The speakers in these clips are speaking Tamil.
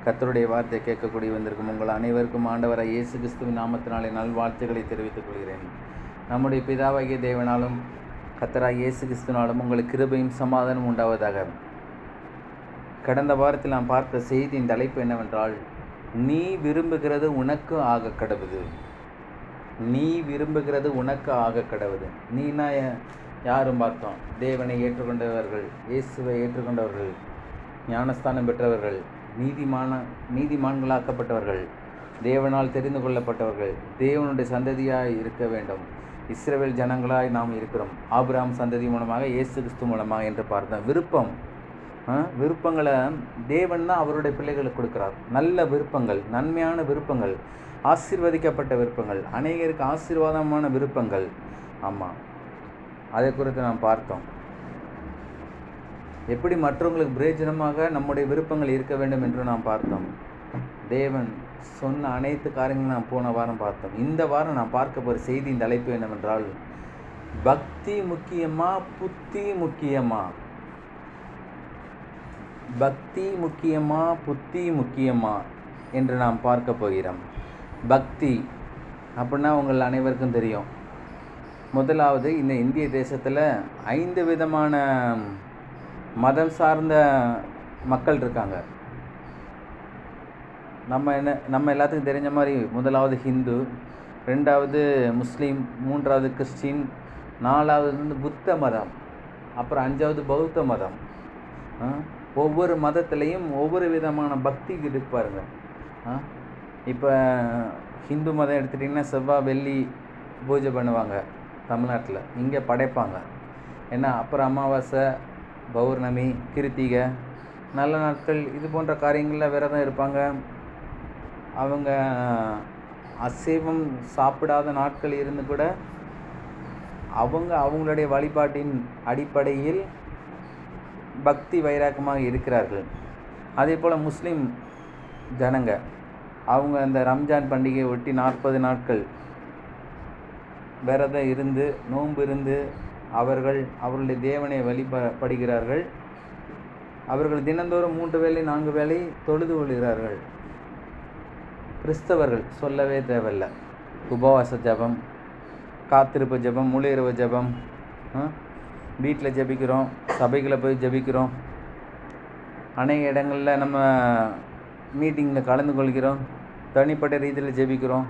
கர்த்தருடைய வார்த்தை கேட்கக்கூடிய வந்திருக்கும் உங்கள் அனைவருக்கும் ஆண்டவராய் இயேசு கிறிஸ்துவின் நாமத்தினாலே நல்வாழ்த்துக்களை தெரிவித்துக் கொள்கிறேன். நம்முடைய பிதாவாகிய தேவனாலும் கர்த்தராய் இயேசு கிறிஸ்துவினாலும் உங்களுக்கு கிருபையும் சமாதானம் உண்டாவதாக. கடந்த வாரத்தில் நாம் பார்த்த செய்தியின் தலைப்பு என்னவென்றால், நீ விரும்புகிறது உனக்கு ஆக கடவுது. நீ விரும்புகிறது உனக்கு ஆக கடவுது. நீனா யாரும் பார்த்தோம்? தேவனை ஏற்றுக்கொண்டவர்கள், இயேசுவை ஏற்றுக்கொண்டவர்கள், ஞானஸ்தானம் பெற்றவர்கள், நீதிமான்களாக்கப்பட்டவர்கள், தேவனால் தெரிந்து கொள்ளப்பட்டவர்கள், தேவனுடைய சந்ததியாய் இருக்க வேண்டும், இஸ்ரவேல் ஜனங்களாய் நாம் இருக்கிறோம், ஆபிரகாம் சந்ததி மூலமாக, இயேசு கிறிஸ்து மூலமாக என்று பார்த்தோம். விருப்பங்களை தேவன் தான் அவருடைய பிள்ளைகளுக்கு கொடுக்குறார். நல்ல விருப்பங்கள், நன்மையான விருப்பங்கள், ஆசீர்வதிக்கப்பட்ட விருப்பங்கள், அநேகருக்கு ஆசீர்வாதமான விருப்பங்கள். ஆமாம், அதை குறித்து நாம் பார்த்தோம். எப்படி மற்றவங்களுக்கு பிரயோஜனமாக நம்முடைய விருப்பங்கள் இருக்க வேண்டும் என்று நாம் பார்த்தோம். தேவன் சொன்ன அனைத்து காரியங்களும் நாம் போன வாரம் பார்த்தோம். இந்த வாரம் நாம் பார்க்க போகிற செய்தியின் தலைப்பு என்னவென்றால், பக்தி முக்கியமா புத்தி முக்கியமா? பக்தி முக்கியமா புத்தி முக்கியமா என்று நாம் பார்க்க போகிறோம். பக்தி அப்படின்னா உங்கள் அனைவருக்கும் தெரியும். முதலாவது, இந்த இந்திய தேசத்தில் 5 விதமான மதம் சார்ந்த மக்கள் இருக்காங்க. நம்ம எல்லாத்துக்கும் தெரிஞ்ச மாதிரி, முதலாவது ஹிந்து, 2வது முஸ்லீம், 3வது கிறிஸ்டின், 4வது புத்த மதம், அப்புறம் 5வது பௌத்த மதம். ஒவ்வொரு மதத்துலேயும் ஒவ்வொரு விதமான பக்தி இருப்பாருங்க. இப்போ ஹிந்து மதம் எடுத்துட்டிங்கன்னா செவ்வாய் வெள்ளி பூஜை பண்ணுவாங்க தமிழ்நாட்டில். இங்கே படைப்பாங்க. ஏன்னா அப்புறம் அமாவாசை, பௌர்ணமி, கிருத்திகை, நல்ல நாட்கள், இது போன்ற காரியங்களில் விரதம் இருப்பாங்க. அவங்க அசைவம் சாப்பிடாத நாட்கள் இருந்து கூட அவங்களுடைய வழிபாட்டின் அடிப்படையில் பக்தி வைராக்கமாக இருக்கிறார்கள். அதே போல் முஸ்லீம் ஜனங்க, அவங்க அந்த ரம்ஜான் பண்டிகையை ஒட்டி 40 நாட்கள் விரதம் இருந்து, நோன்பு இருந்து அவர்களுடைய தேவனை வழிபடுகிறார்கள். அவர்கள் தினந்தோறும் 3 வேளை 4 வேளை தொழுது கொள்கிறார்கள். கிறிஸ்தவர்கள் சொல்லவே தேவையில்லை. உபவாச ஜபம், காத்திருப்பு ஜபம், முழு இரவு ஜபம், வீட்டில் ஜபிக்கிறோம், சபைகளை போய் ஜபிக்கிறோம், அநேக இடங்களில் நம்ம மீட்டிங்கில் கலந்து கொள்கிறோம், தனிப்பட்ட ரீதியில் ஜபிக்கிறோம்.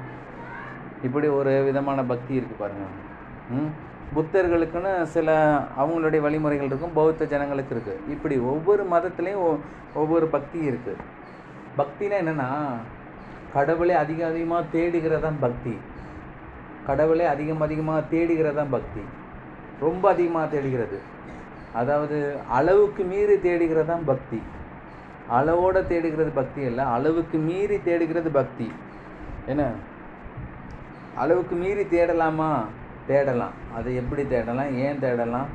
இப்படி ஒரு விதமான பக்தி இருக்குது பாருங்கள். புத்தர்களுக்குன்னு சில அவங்களுடைய வழிமுறைகள் இருக்கும், பௌத்த ஜனங்களுக்கு இருக்குது. இப்படி ஒவ்வொரு மதத்துலேயும் ஒவ்வொரு பக்தி இருக்குது. பக்தினா என்னென்னா, கடவுளை அதிகமாக தேடுகிறதான் பக்தி. கடவுளை அதிகமாக தேடுகிறதான் பக்தி. ரொம்ப அதிகமாக தேடுகிறது, அதாவது அளவுக்கு மீறி தேடுகிறதான் பக்தி. அளவோடு தேடுகிறது பக்தி இல்லை, அளவுக்கு மீறி தேடுகிறது பக்தி. என்ன, அளவுக்கு மீறி தேடலாமா? தேடலாம். அது எப்படி தேடலாம், ஏன் தேடலாம்,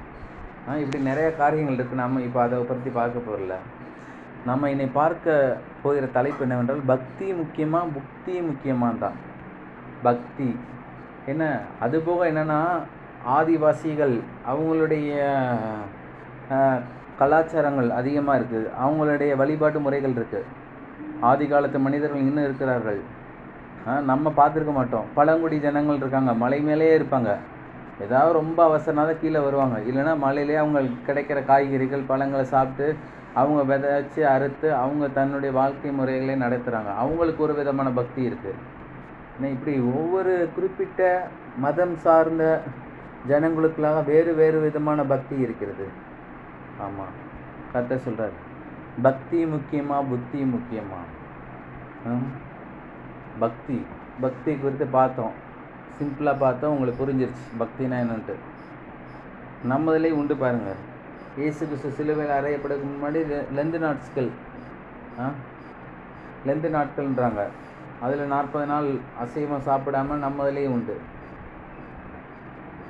இப்படி நிறைய காரியங்கள் இருக்குது. நம்ம இப்போ அதை பற்றி பார்க்க போகல. நம்ம இன்னை பார்க்க போகிற தலைப்பு என்னவென்றால், பக்தி முக்கியமா புக்தி முக்கியமாக தான். பக்தி என்ன, அதுபோக என்னென்னா, ஆதிவாசிகள் அவங்களுடைய கலாச்சாரங்கள் அதிகமாக இருக்குது, அவங்களுடைய வழிபாட்டு முறைகள் இருக்குது. ஆதி காலத்து மனிதர்கள் இன்னும் இருக்கிறார்கள். நம்ம பார்த்துருக்க மாட்டோம். பழங்குடி ஜனங்கள் இருக்காங்க, மலை மேலேயே இருப்பாங்க. ஏதாவது ரொம்ப அவசரம்னா தான் கீழே வருவாங்க. இல்லைன்னா மலையிலே அவங்களுக்கு கிடைக்கிற காய்கறிகள், பழங்களை சாப்பிட்டு அவங்க விதைச்சி அறுத்து அவங்க தன்னுடைய வாழ்க்கை முறைகளை நடத்துகிறாங்க. அவங்களுக்கு ஒரு விதமான பக்தி இருக்குது. இப்படி ஒவ்வொரு குறிப்பிட்ட மதம் சார்ந்த ஜனங்களுக்காக வேறு வேறு விதமான பக்தி இருக்கிறது. ஆமாம், கர்த்தர் சொல்கிறார், பக்தி முக்கியமா புத்தி முக்கியமா? பக்தி குறித்து பார்த்தோம், சிம்பிளாக பார்த்தோம், உங்களுக்கு புரிஞ்சிருச்சு பக்தினா என்னன்ட்டு. நம்மதிலே உண்டு பாருங்கள். இயேசு கிறிஸ்து சிலுவையில் அறையப்படுறதுக்கு முன்னாடி லெந்து நாட்கள்ன்றாங்க. அதில் 40 நாள் அசைவம் சாப்பிடாமல் நம்மதிலே உண்டு.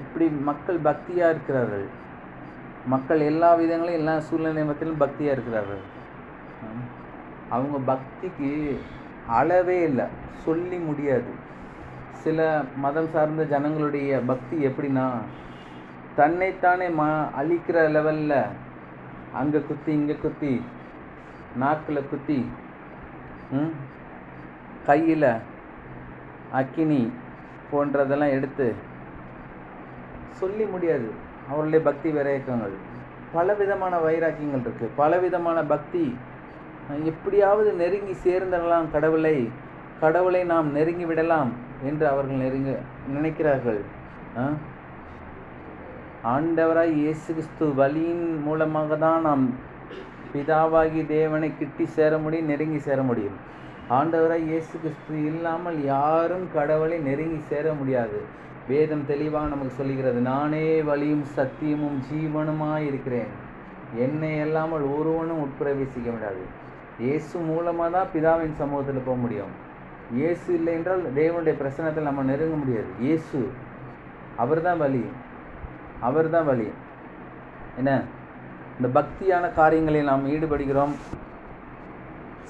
இப்படி மக்கள் பக்தியாக இருக்கிறார்கள். மக்கள் எல்லா விதங்களையும் எல்லா சூழ்நிலை மத்தியிலும் பக்தியாக இருக்கிறார்கள். அவங்க பக்திக்கு அளவே இல்லை, சொல்லி முடியாது. சில மதம் சார்ந்த ஜனங்களுடைய பக்தி எப்படின்னா, தன்னைத்தானே அழிக்கிற லெவலில் அங்கே குத்தி இங்கே குத்தி நாக்கில் குத்தி கையில் அக்கினி போன்றதெல்லாம் எடுத்து சொல்லி முடியாது. அவருடைய பக்தி வைராக்கியங்கள், பலவிதமான வைராக்கியங்கள் இருக்குது, பலவிதமான பக்தி. எப்படியாவது நெருங்கி சேர்ந்துடலாம் கடவுளை நாம் நெருங்கி விடலாம் என்று அவர்கள் நினைக்கிறார்கள். ஆண்டவராய் இயேசு கிறிஸ்து வழியின் மூலமாக தான் நாம் பிதாவாகி தேவனை கிட்டி சேர முடியும், நெருங்கி சேர முடியும். ஆண்டவராய் இயேசு கிறிஸ்து இல்லாமல் யாரும் கடவுளை நெருங்கி சேர முடியாது. வேதம் தெளிவாக நமக்கு சொல்லுகிறது, நானே வழியும் சத்தியமும் ஜீவனுமாய் இருக்கிறேன், என்னை இல்லாமல் ஒருவனும் உட்பிரவேசிக்க முடியாது. இயேசு மூலமாக தான் பிதாவின் சமூகத்தில் போக முடியும். இயேசு இல்லை என்றால் தேவனுடைய பிரசன்னத்தில் நம்ம நெருங்க முடியாது. இயேசு அவர் தான் வழி. என்ன, இந்த பக்தியான காரியங்களில் நாம் ஈடுபடுகிறோம்.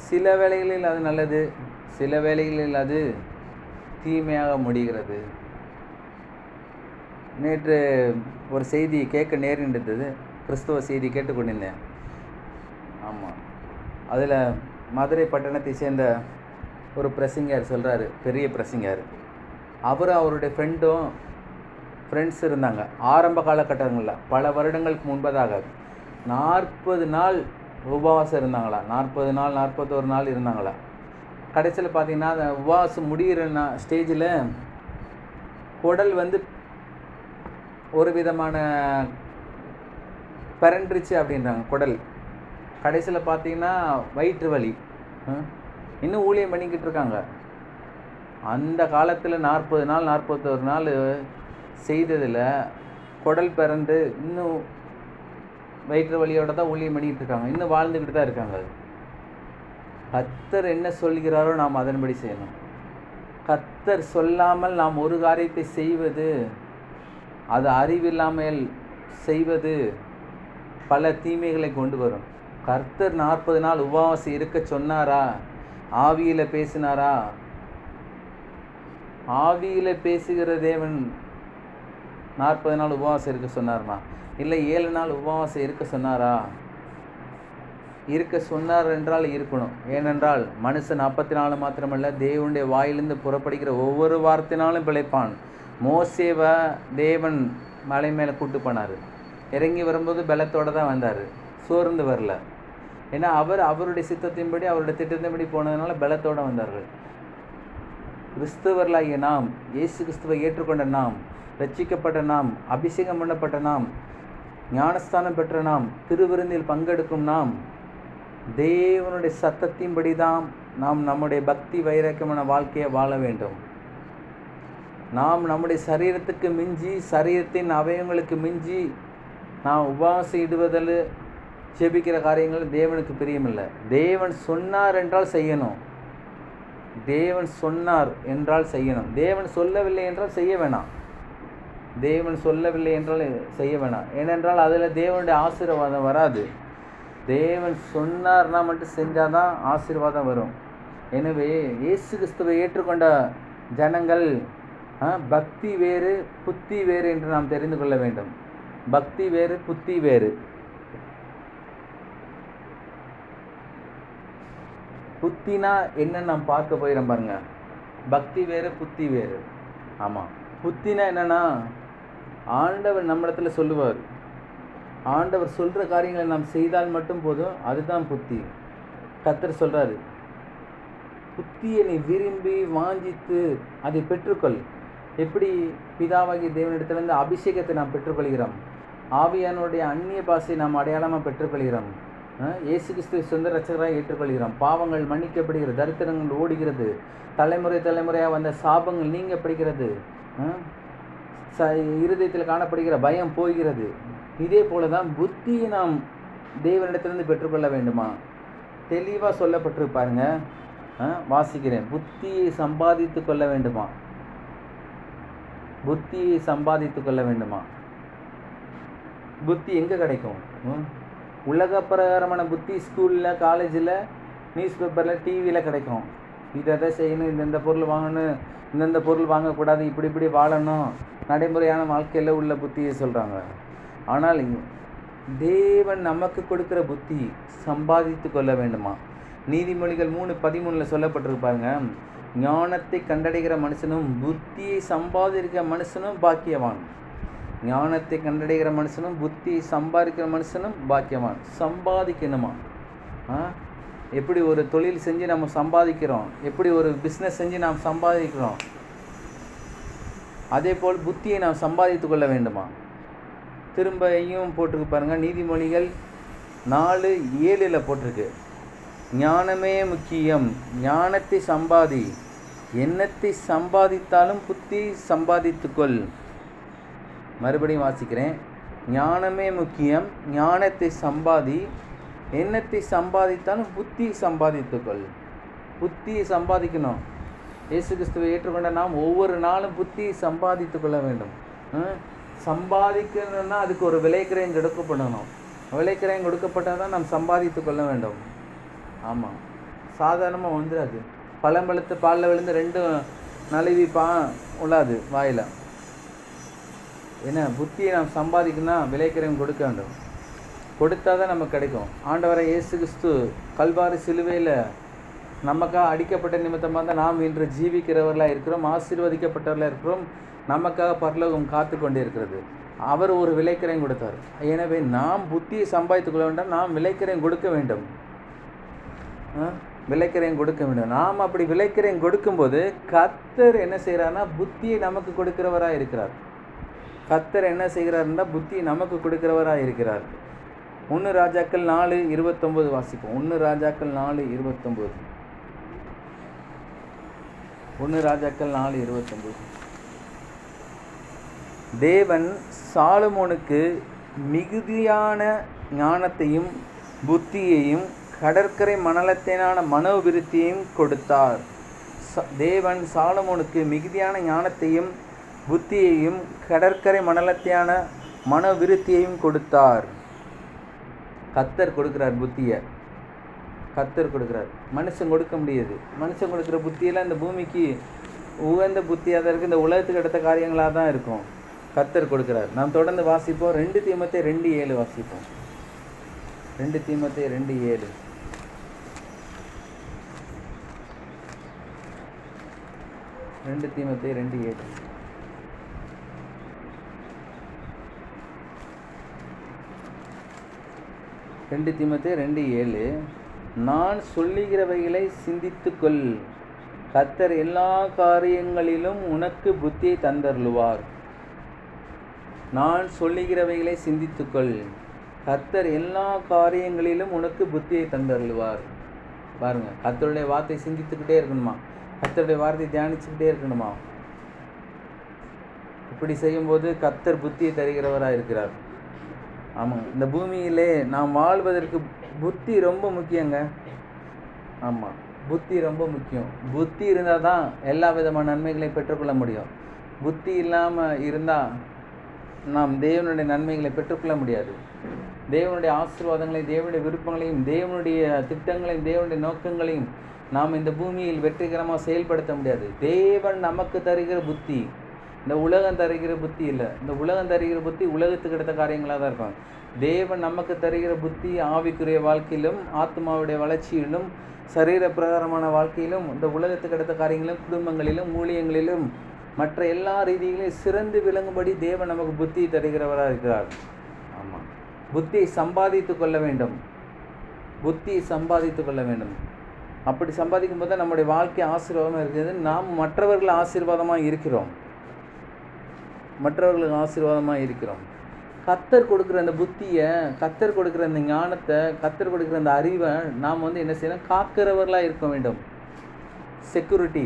சில வேளைகளில் அது நல்லது, சில வேளைகளில் அது தீமையாக முடிகிறது. நேற்று ஒரு செய்தி கேட்க நேர்ந்தது, கிறிஸ்துவ செய்தி கேட்டுக்கொண்டிருந்தேன். ஆமாம், அதில் மதுரை பட்டணத்தை சேர்ந்த ஒரு பிரசங்கர் சொல்கிறாரு, பெரிய பிரசங்கர். அவருடைய ஃப்ரெண்ட்ஸ் இருந்தாங்க. ஆரம்ப காலகட்டங்களில் பல வருடங்களுக்கு முன்பதாக 40 நாள் உபவாசம் இருந்தாங்களா, 40 நாள் 41 நாள் இருந்தாங்களா. கடைசியில் பார்த்திங்கன்னா அந்த உபவாசம் முடிகிற ஸ்டேஜில் குடல் ஒரு விதமான பரண்டுருச்சு அப்படின்றாங்க குடல். கடைசியில் பார்த்திங்கன்னா வயிற்று வலி. இன்னும் ஊழியம் பண்ணிக்கிட்டு இருக்காங்க. அந்த காலத்தில் 40 நாள் 41 நாள் செய்ததில் குடல் பிறந்து இன்னும் வயிற்று வலியோடு தான் ஊழியம் பண்ணிக்கிட்டு இருக்காங்க. இன்னும் வாழ்ந்துக்கிட்டு தான் இருக்காங்க. கர்த்தர் என்ன சொல்கிறாரோ நாம் அதன்படி செய்யணும். கர்த்தர் சொல்லாமல் நாம் ஒரு காரியத்தை செய்வது, அது அறிவில்லாமல் செய்வது பல தீமைகளை கொண்டு வரும். கர்த்தர் 40 நாள் உபவாசம் இருக்க சொன்னாரா? ஆவியில் பேசினாரா? ஆவியில் பேசுகிற தேவன் 40 நாள் உபவாசம் இருக்க சொன்னார்னா, இல்லை 7 நாள் உபவாசம் இருக்க சொன்னாரா? இருக்க சொன்னார் என்றால் இருக்கணும். ஏனென்றால் மனுஷன் 44 மாத்திரமல்ல, தேவனுடைய வாயிலிருந்து புறப்படுகிற ஒவ்வொரு வார்த்தையினாலும் பிழைப்பான். மோசேவை தேவன் மலை மேலே கூட்டு போனார். இறங்கி வரும்போது பலத்தோடு தான் வந்தார், சோர்ந்து வரல. ஏன்னா அவருடைய சித்தத்தின்படி, அவருடைய திட்டத்தின்படி போனதுனால பலத்தோடு வந்தார்கள். கிறிஸ்தவர்களாகிய நாம், இயேசு கிறிஸ்துவை ஏற்றுக்கொண்ட நாம், ரட்சிக்கப்பட்ட நாம், அபிஷேகம் பண்ணப்பட்ட நாம், ஞானஸ்தானம் பெற்ற நாம், திருவிருந்தில் பங்கெடுக்கும் நாம், தேவனுடைய சத்தத்தின்படி தான் நாம் நம்முடைய பக்தி வைராக்கியமான வாழ்க்கையை வாழ வேண்டும். நாம் நம்முடைய சரீரத்துக்கு மிஞ்சி, சரீரத்தின் அவயவங்களுக்கு மிஞ்சி நாம் உபவாசம் இடுவதில் ஜெபிக்கிற காரியங்கள் தேவனுக்கு பிரியமில்லை. தேவன் சொன்னார் என்றால் செய்யணும். தேவன் சொன்னார் என்றால் செய்யணும். தேவன் சொல்லவில்லை என்றால் செய்ய வேணாம். தேவன் சொல்லவில்லை என்றால் செய்ய வேணாம். ஏனென்றால் அதில் தேவனுடைய ஆசீர்வாதம் வராது. தேவன் சொன்னார்னா மட்டும் செஞ்சால் தான் ஆசீர்வாதம் வரும். எனவே இயேசு கிறிஸ்துவை ஏற்றுக்கொண்ட ஜனங்கள் பக்தி வேறு புத்தி வேறு என்று நாம் தெரிந்து கொள்ள வேண்டும். பக்தி வேறு புத்தி வேறு. புத்தினா என்னன்னு நாம் பார்க்க போயிடும் பாருங்க. பக்தி வேறு புத்தி வேறு. ஆமாம், புத்தினா என்னன்னா, ஆண்டவர் நம்மிடத்தில் சொல்லுவார். ஆண்டவர் சொல்கிற காரியங்களை நாம் செய்தால் மட்டும் போதும், அதுதான் புத்தி. கர்த்தர் சொல்கிறாரு, புத்தியை நீ விரும்பி வாஞ்சித்து அதை பெற்றுக்கொள். எப்படி பிதாவாகிய தேவனிடத்திலிருந்து அபிஷேகத்தை நாம் பெற்றுக்கொள்கிறோம், ஆவியானுடைய அந்நிய பாஷை நாம் அடையாளமாக பெற்றுக்கொள்கிறோம், இயேசு கிறிஸ்துவை சொந்த ரட்சகராக ஏற்றுக்கொள்கிறோம், பாவங்கள் மன்னிக்கப்படுகிறது, தரித்திரங்கள் ஓடுகிறது, தலைமுறையாக வந்த சாபங்கள் நீங்கப்படுகிறது, இருதயத்தில் காணப்படுகிற பயம் போகிறது. இதே போல தான் புத்தியை நாம் தேவனிடத்திலிருந்து பெற்றுக்கொள்ள வேண்டுமா? தெளிவாக சொல்லப்பட்டிருப்பாருங்க. வாசிக்கிறேன். புத்தியை சம்பாதித்து கொள்ள வேண்டுமா? புத்தியை சம்பாதித்து கொள்ள வேண்டுமா? புத்தி எங்கே கிடைக்கும்? உலக பிரகாரமான புத்தி ஸ்கூலில், காலேஜில், நியூஸ் பேப்பரில், டிவியில் கிடைக்கும். இதை செய்யணும், இந்தந்த பொருள் வாங்கணும், இந்தந்த பொருள் வாங்கக்கூடாது, இப்படி வாழணும், நடைமுறையான வாழ்க்கையில் உள்ள புத்தியை சொல்கிறாங்க. ஆனால் தேவன் நமக்கு கொடுக்குற புத்தி சம்பாதித்து கொள்ள வேண்டுமா? நீதிமொழிகள் 3:13 சொல்லப்பட்டிருக்கு பாருங்க, ஞானத்தை கண்டடைகிற மனுஷனும் புத்தியை சம்பாதிக்கிற மனுஷனும் பாக்கியவான். ஞானத்தை கண்டடைகிற மனுஷனும் புத்தியை சம்பாதிக்கிற மனுஷனும் பாக்கியவான். சம்பாதிக்கணுமா? எப்படி ஒரு தொழில் செஞ்சு நம்ம சம்பாதிக்கிறோம், எப்படி ஒரு பிஸ்னஸ் செஞ்சு நாம் சம்பாதிக்கிறோம், அதே போல் புத்தியை நாம் சம்பாதித்து கொள்ள வேண்டுமா? திரும்பியும் போட்டிருக்கு பாருங்கள், நீதிமொழிகள் 4:7 போட்டிருக்கு, ஞானமே முக்கியம், ஞானத்தை சம்பாதி, எண்ணத்தை சம்பாதித்தாலும் புத்தி சம்பாதித்துக்கொள். மறுபடியும் வாசிக்கிறேன், ஞானமே முக்கியம், ஞானத்தை சம்பாதி, எண்ணத்தை சம்பாதித்தாலும் புத்தி சம்பாதித்துக்கொள். புத்தியை சம்பாதிக்கணும். இயேசு கிறிஸ்துவை ஏற்றுக்கொண்ட நாம் ஒவ்வொரு நாளும் புத்தியை சம்பாதித்து கொள்ள வேண்டும். சம்பாதிக்கணும்னா அதுக்கு ஒரு விலைக்கிரயம் கொடுக்கப்படணும். விலைக்கிரயம் கொடுக்கப்பட்டால் தான் நாம் சம்பாதித்து கொள்ள வேண்டும். ஆமாம், சாதாரணமாக வந்துடாது. பழம்பழுத்து பாலில் விழுந்து 2 நழுவி உள்ளாது வாயில். ஏன்னா புத்தியை நாம் சம்பாதிக்கணும்னா விலைக்கிரயம் கொடுக்க வேண்டும். கொடுத்தா தான் நமக்கு கிடைக்கும். ஆண்டவரை இயேசு கிறிஸ்து கல்வாரி சிலுவையில் நமக்காக அடிக்கப்பட்ட நிமித்தமாக தான் நாம் இன்று ஜீவிக்கிறவர்களாக இருக்கிறோம், ஆசீர்வதிக்கப்பட்டவர்களாக இருக்கிறோம். நமக்காக பரலோகம் காத்து கொண்டே இருக்கிறது. அவர் ஒரு விலைக்கிரயம் கொடுத்தார். எனவே நாம் புத்தியை சம்பாதித்து கொள்ள வேண்டாம், நாம் விலைக்கிரயம் கொடுக்க வேண்டும். விலைக்கிரயம் கொடுக்க வேண்டும். நாம் அப்படி விலைக்கிரயம் கொடுக்கும்போது கர்த்தர் என்ன செய்கிறார்னா புத்தியை நமக்கு கொடுக்கிறவராக இருக்கிறார். கர்த்தர் என்ன செய்கிறார்னா புத்தியை நமக்கு கொடுக்கிறவராக இருக்கிறார். 1 ராஜாக்கள் 4:29 வாசிப்போம். 1 ராஜாக்கள் 4:29. 1 ராஜாக்கள் 4:29. தேவன் சாலமோனுக்கு மிகுதியான ஞானத்தையும் புத்தியையும் கடற்கரை மணலத்தினான மனோவிருத்தியையும் கொடுத்தார். தேவன் சாலமோனுக்கு மிகுதியான ஞானத்தையும் புத்தியையும் கடற்கரை மணலத்தியான மனோவிருத்தியையும் கொடுத்தார். கர்த்தர் கொடுக்குறார் புத்தியை. கர்த்தர் கொடுக்குறார். மனுஷன் கொடுக்க முடியாது. மனுஷன் கொடுக்குற புத்தியெல்லாம் இந்த பூமிக்கு உகந்த புத்தியாக தான் இருக்குது, இந்த உலகத்துக்கு அடுத்த காரியங்களாக தான் இருக்கும். கர்த்தர் கொடுக்குறார். நாம் தொடர்ந்து வாசிப்போம். 2 தீமோத்தேயு 2:7 வாசிப்போம். 2 தீமோத்தேயு 2:7. 2 தீமோத்தேயு 2:7. ரெண்டு தீமோத்தேயு 2:7. நான் சொல்லுகிறவைகளை சிந்தித்துக்கொள், கர்த்தர் எல்லா காரியங்களிலும் உனக்கு புத்தியை தந்தருளுவார். நான் சொல்லுகிறவைகளை சிந்தித்துக்கொள், கர்த்தர் எல்லா காரியங்களிலும் உனக்கு புத்தியை தந்தருளுவார். பாருங்கள், கர்த்தருடைய வார்த்தை சிந்தித்துக்கிட்டே இருக்கணுமா? கர்த்தருடைய வார்த்தையை தியானிச்சுக்கிட்டே இருக்கணுமா? இப்படி செய்யும்போது கர்த்தர் புத்தியை தருகிறவராக இருக்கிறார். ஆமாங்க, இந்த பூமியிலே நாம் வாழ்வதற்கு புத்தி ரொம்ப முக்கியங்க. ஆமாம், புத்தி ரொம்ப முக்கியம். புத்தி இருந்தால் தான் எல்லா விதமான நன்மைகளையும் பெற்றுக்கொள்ள முடியும். புத்தி இல்லாமல் இருந்தால் நாம் தேவனுடைய நன்மைகளை பெற்றுக்கொள்ள முடியாது. தேவனுடைய ஆசீர்வாதங்களையும் தேவனுடைய விருப்பங்களையும் தேவனுடைய திட்டங்களையும் தேவனுடைய நோக்கங்களையும் நாம் இந்த பூமியில் வெற்றிகரமாக செயல்படுத்த முடியாது. தேவன் நமக்கு தருகிற புத்தி இந்த உலகம் தருகிற புத்தி இல்லை. இந்த உலகம் தருகிற புத்தி உலகத்துக்கு எடுத்த காரியங்களாக தான் இருக்கும். தேவன் நமக்கு தருகிற புத்தி ஆவிக்குரிய வாழ்க்கையிலும் ஆத்மாவுடைய வளர்ச்சியிலும் சரீர பிரகாரமான வாழ்க்கையிலும் இந்த உலகத்துக்கு எடுத்த காரியங்களிலும் குடும்பங்களிலும் ஊழியங்களிலும் மற்ற எல்லா ரீதியிலும் சிறந்து விளங்கும்படி தேவன் நமக்கு புத்தி தருகிறவராக இருக்கிறார். ஆமாம், புத்தியை சம்பாதித்து கொள்ள வேண்டும். புத்தியை சம்பாதித்து கொள்ள வேண்டும். அப்படி சம்பாதிக்கும் போது நம்முடைய வாழ்க்கை ஆசீர்வாதமாக இருக்கிறது. நாம் மற்றவர்கள் ஆசீர்வாதமாக இருக்கிறோம். மற்றவர்களுக்கு ஆசீர்வாதமாக இருக்கிறோம். கர்த்தர் கொடுக்குற அந்த புத்தியை, கர்த்தர் கொடுக்குற அந்த ஞானத்தை, கர்த்தர் கொடுக்குற அந்த அறிவை நாம் என்ன செய்யணும்? காக்கிறவர்களாக இருக்க வேண்டும். செக்யூரிட்டி.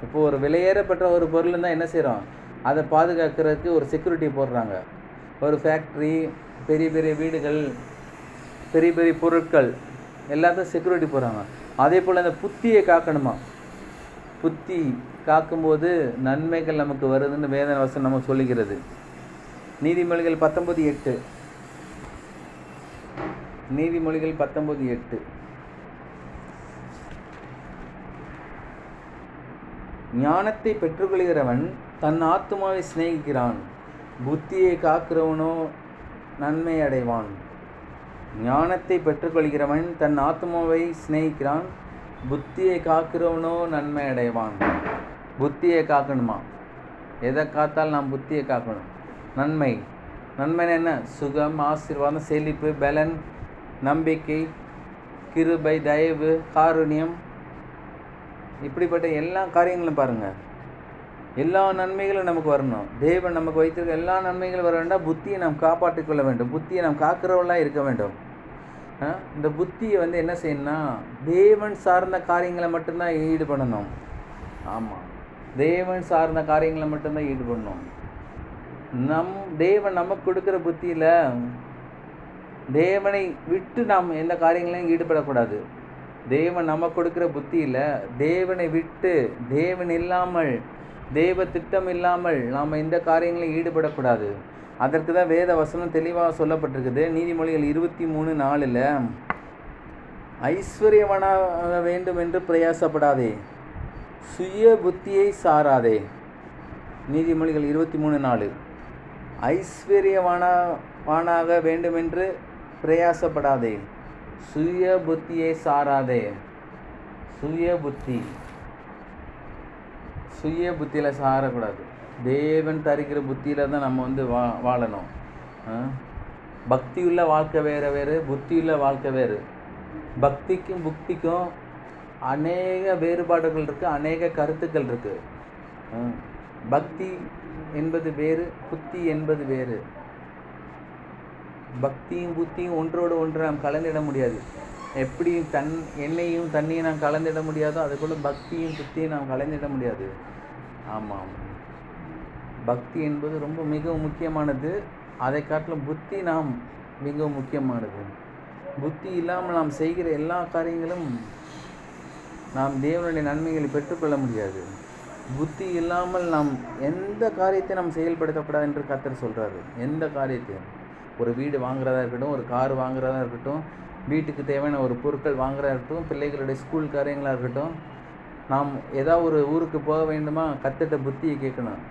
இப்போது ஒரு விலையேறப்பட்ட ஒரு பொருள் இருந்தால் என்ன செய்கிறோம்? அதை பாதுகாக்கிறதுக்கு ஒரு செக்யூரிட்டி போடுறாங்க. ஒரு ஃபேக்ட்ரி, பெரிய பெரிய வீடுகள், பெரிய பெரிய பொருட்கள் எல்லாத்தையும் செக்யூரிட்டி போடுறாங்க. அதே போல் அந்த புத்தியை காக்கணுமா? புத்தி காக்கும்போது நன்மைகள் நமக்கு வருதுன்னு வேத வசனம் நம்ம சொல்லுகிறது. நீதிமொழிகள் 19:8. நீதிமொழிகள் 19:8. ஞானத்தை பெற்றுக்கொள்கிறவன் தன் ஆத்துமாவை சிநேகிக்கிறான், புத்தியை காக்கிறவனோ நன்மை அடைவான். ஞானத்தை பெற்றுக்கொள்கிறவன் தன் ஆத்மாவை சிநேகிக்கிறான், புத்தியை காக்கிறவனோ நன்மை அடைவான். புத்தியை காக்கணுமா? எதை காத்தால் நாம் புத்தியை காக்கணும்? நன்மை. நன்மைன்னு என்ன? சுகம், ஆசீர்வாதம், செழிப்பு, பலன், நம்பிக்கை, கிருபை, தயவு, காருண்யம், இப்படிப்பட்ட எல்லா காரியங்களும் பாருங்கள். எல்லா நன்மைகளும் நமக்கு வரணும். தேவன் நமக்கு வைத்திருக்க எல்லா நன்மைகளும் வர வேண்டாம். புத்தியை நாம் காப்பாற்றிக் கொள்ள வேண்டும். புத்தியை நாம் காக்கிறவர்களாக இருக்க வேண்டும். இந்த புத்தியை என்ன செய்யணும்னா, தேவன் சார்ந்த காரியங்களை மட்டும்தான் ஈடுபடணும். ஆமாம், தேவன் சார்ந்த காரியங்களை மட்டும்தான் ஈடுபடணும். தேவன் நமக்கு கொடுக்குற புத்தியில் தேவனை விட்டு நாம் எந்த காரியங்களையும் ஈடுபடக்கூடாது. தேவன் நமக்கு கொடுக்குற புத்தியில் தேவனை விட்டு, தேவன் இல்லாமல், தேவ திட்டம் இல்லாமல் நாம் எந்த காரியங்களையும் ஈடுபடக்கூடாது. அதற்கு தான் வேத வசனம் தெளிவாக சொல்லப்பட்டிருக்குது. நீதிமொழிகள் 23:4 ஐஸ்வர்யவனாக வேண்டும் என்று பிரயாசப்படாதே, சுய புத்தியை சாராதே. நீதிமொழிகள் 23:4 ஐஸ்வர்யவானாக வேண்டுமென்று பிரயாசப்படாதே, சுய புத்தியை சாராதே. சுய புத்தியில் சாரக்கூடாது. தேவன் தருகிற புத்தியில் தான் நம்ம வாழணும். பக்தியுள்ள வாழ்க்கை வேறு, புத்தியுள்ள வாழ்க்கை வேறு. பக்திக்கும் புக்திக்கும் அநேக வேறுபாடுகள் இருக்குது, அநேக கருத்துக்கள் இருக்குது. பக்தி என்பது வேறு, புத்தி என்பது வேறு. பக்தியும் புத்தியும் ஒன்றோடு ஒன்று நாம் கலந்திட முடியாது. எப்படி எண்ணெயும் தண்ணியும் நாம் கலந்திட முடியாதோ அதுக்குள்ள பக்தியும் புத்தியும் நாம் கலந்திட முடியாது. ஆமாம், பக்தி என்பது ரொம்ப மிகவும் முக்கியமானது. அதை காட்டிலும் புத்தி நாம் மிகவும் முக்கியமானது. புத்தி இல்லாமல் நாம் செய்கிற எல்லா காரியங்களும் நாம் தேவனுடைய நன்மைகளை பெற்றுக்கொள்ள முடியாது. புத்தி இல்லாமல் நாம் எந்த காரியத்தை நாம் செயல்படுத்தக்கூடாது என்று கர்த்தர் சொல்கிறாரு. எந்த காரியத்தையும், ஒரு வீடு வாங்குறதா இருக்கட்டும், ஒரு கார் வாங்குறதா இருக்கட்டும், வீட்டுக்கு தேவையான ஒரு பொருட்கள் வாங்குறதா இருக்கட்டும், பிள்ளைகளுடைய ஸ்கூல் காரியங்களாக இருக்கட்டும், நாம் ஏதாவது ஒரு ஊருக்கு போக வேண்டுமா, கர்த்தர்ட்ட புத்தியை கேட்கணும்,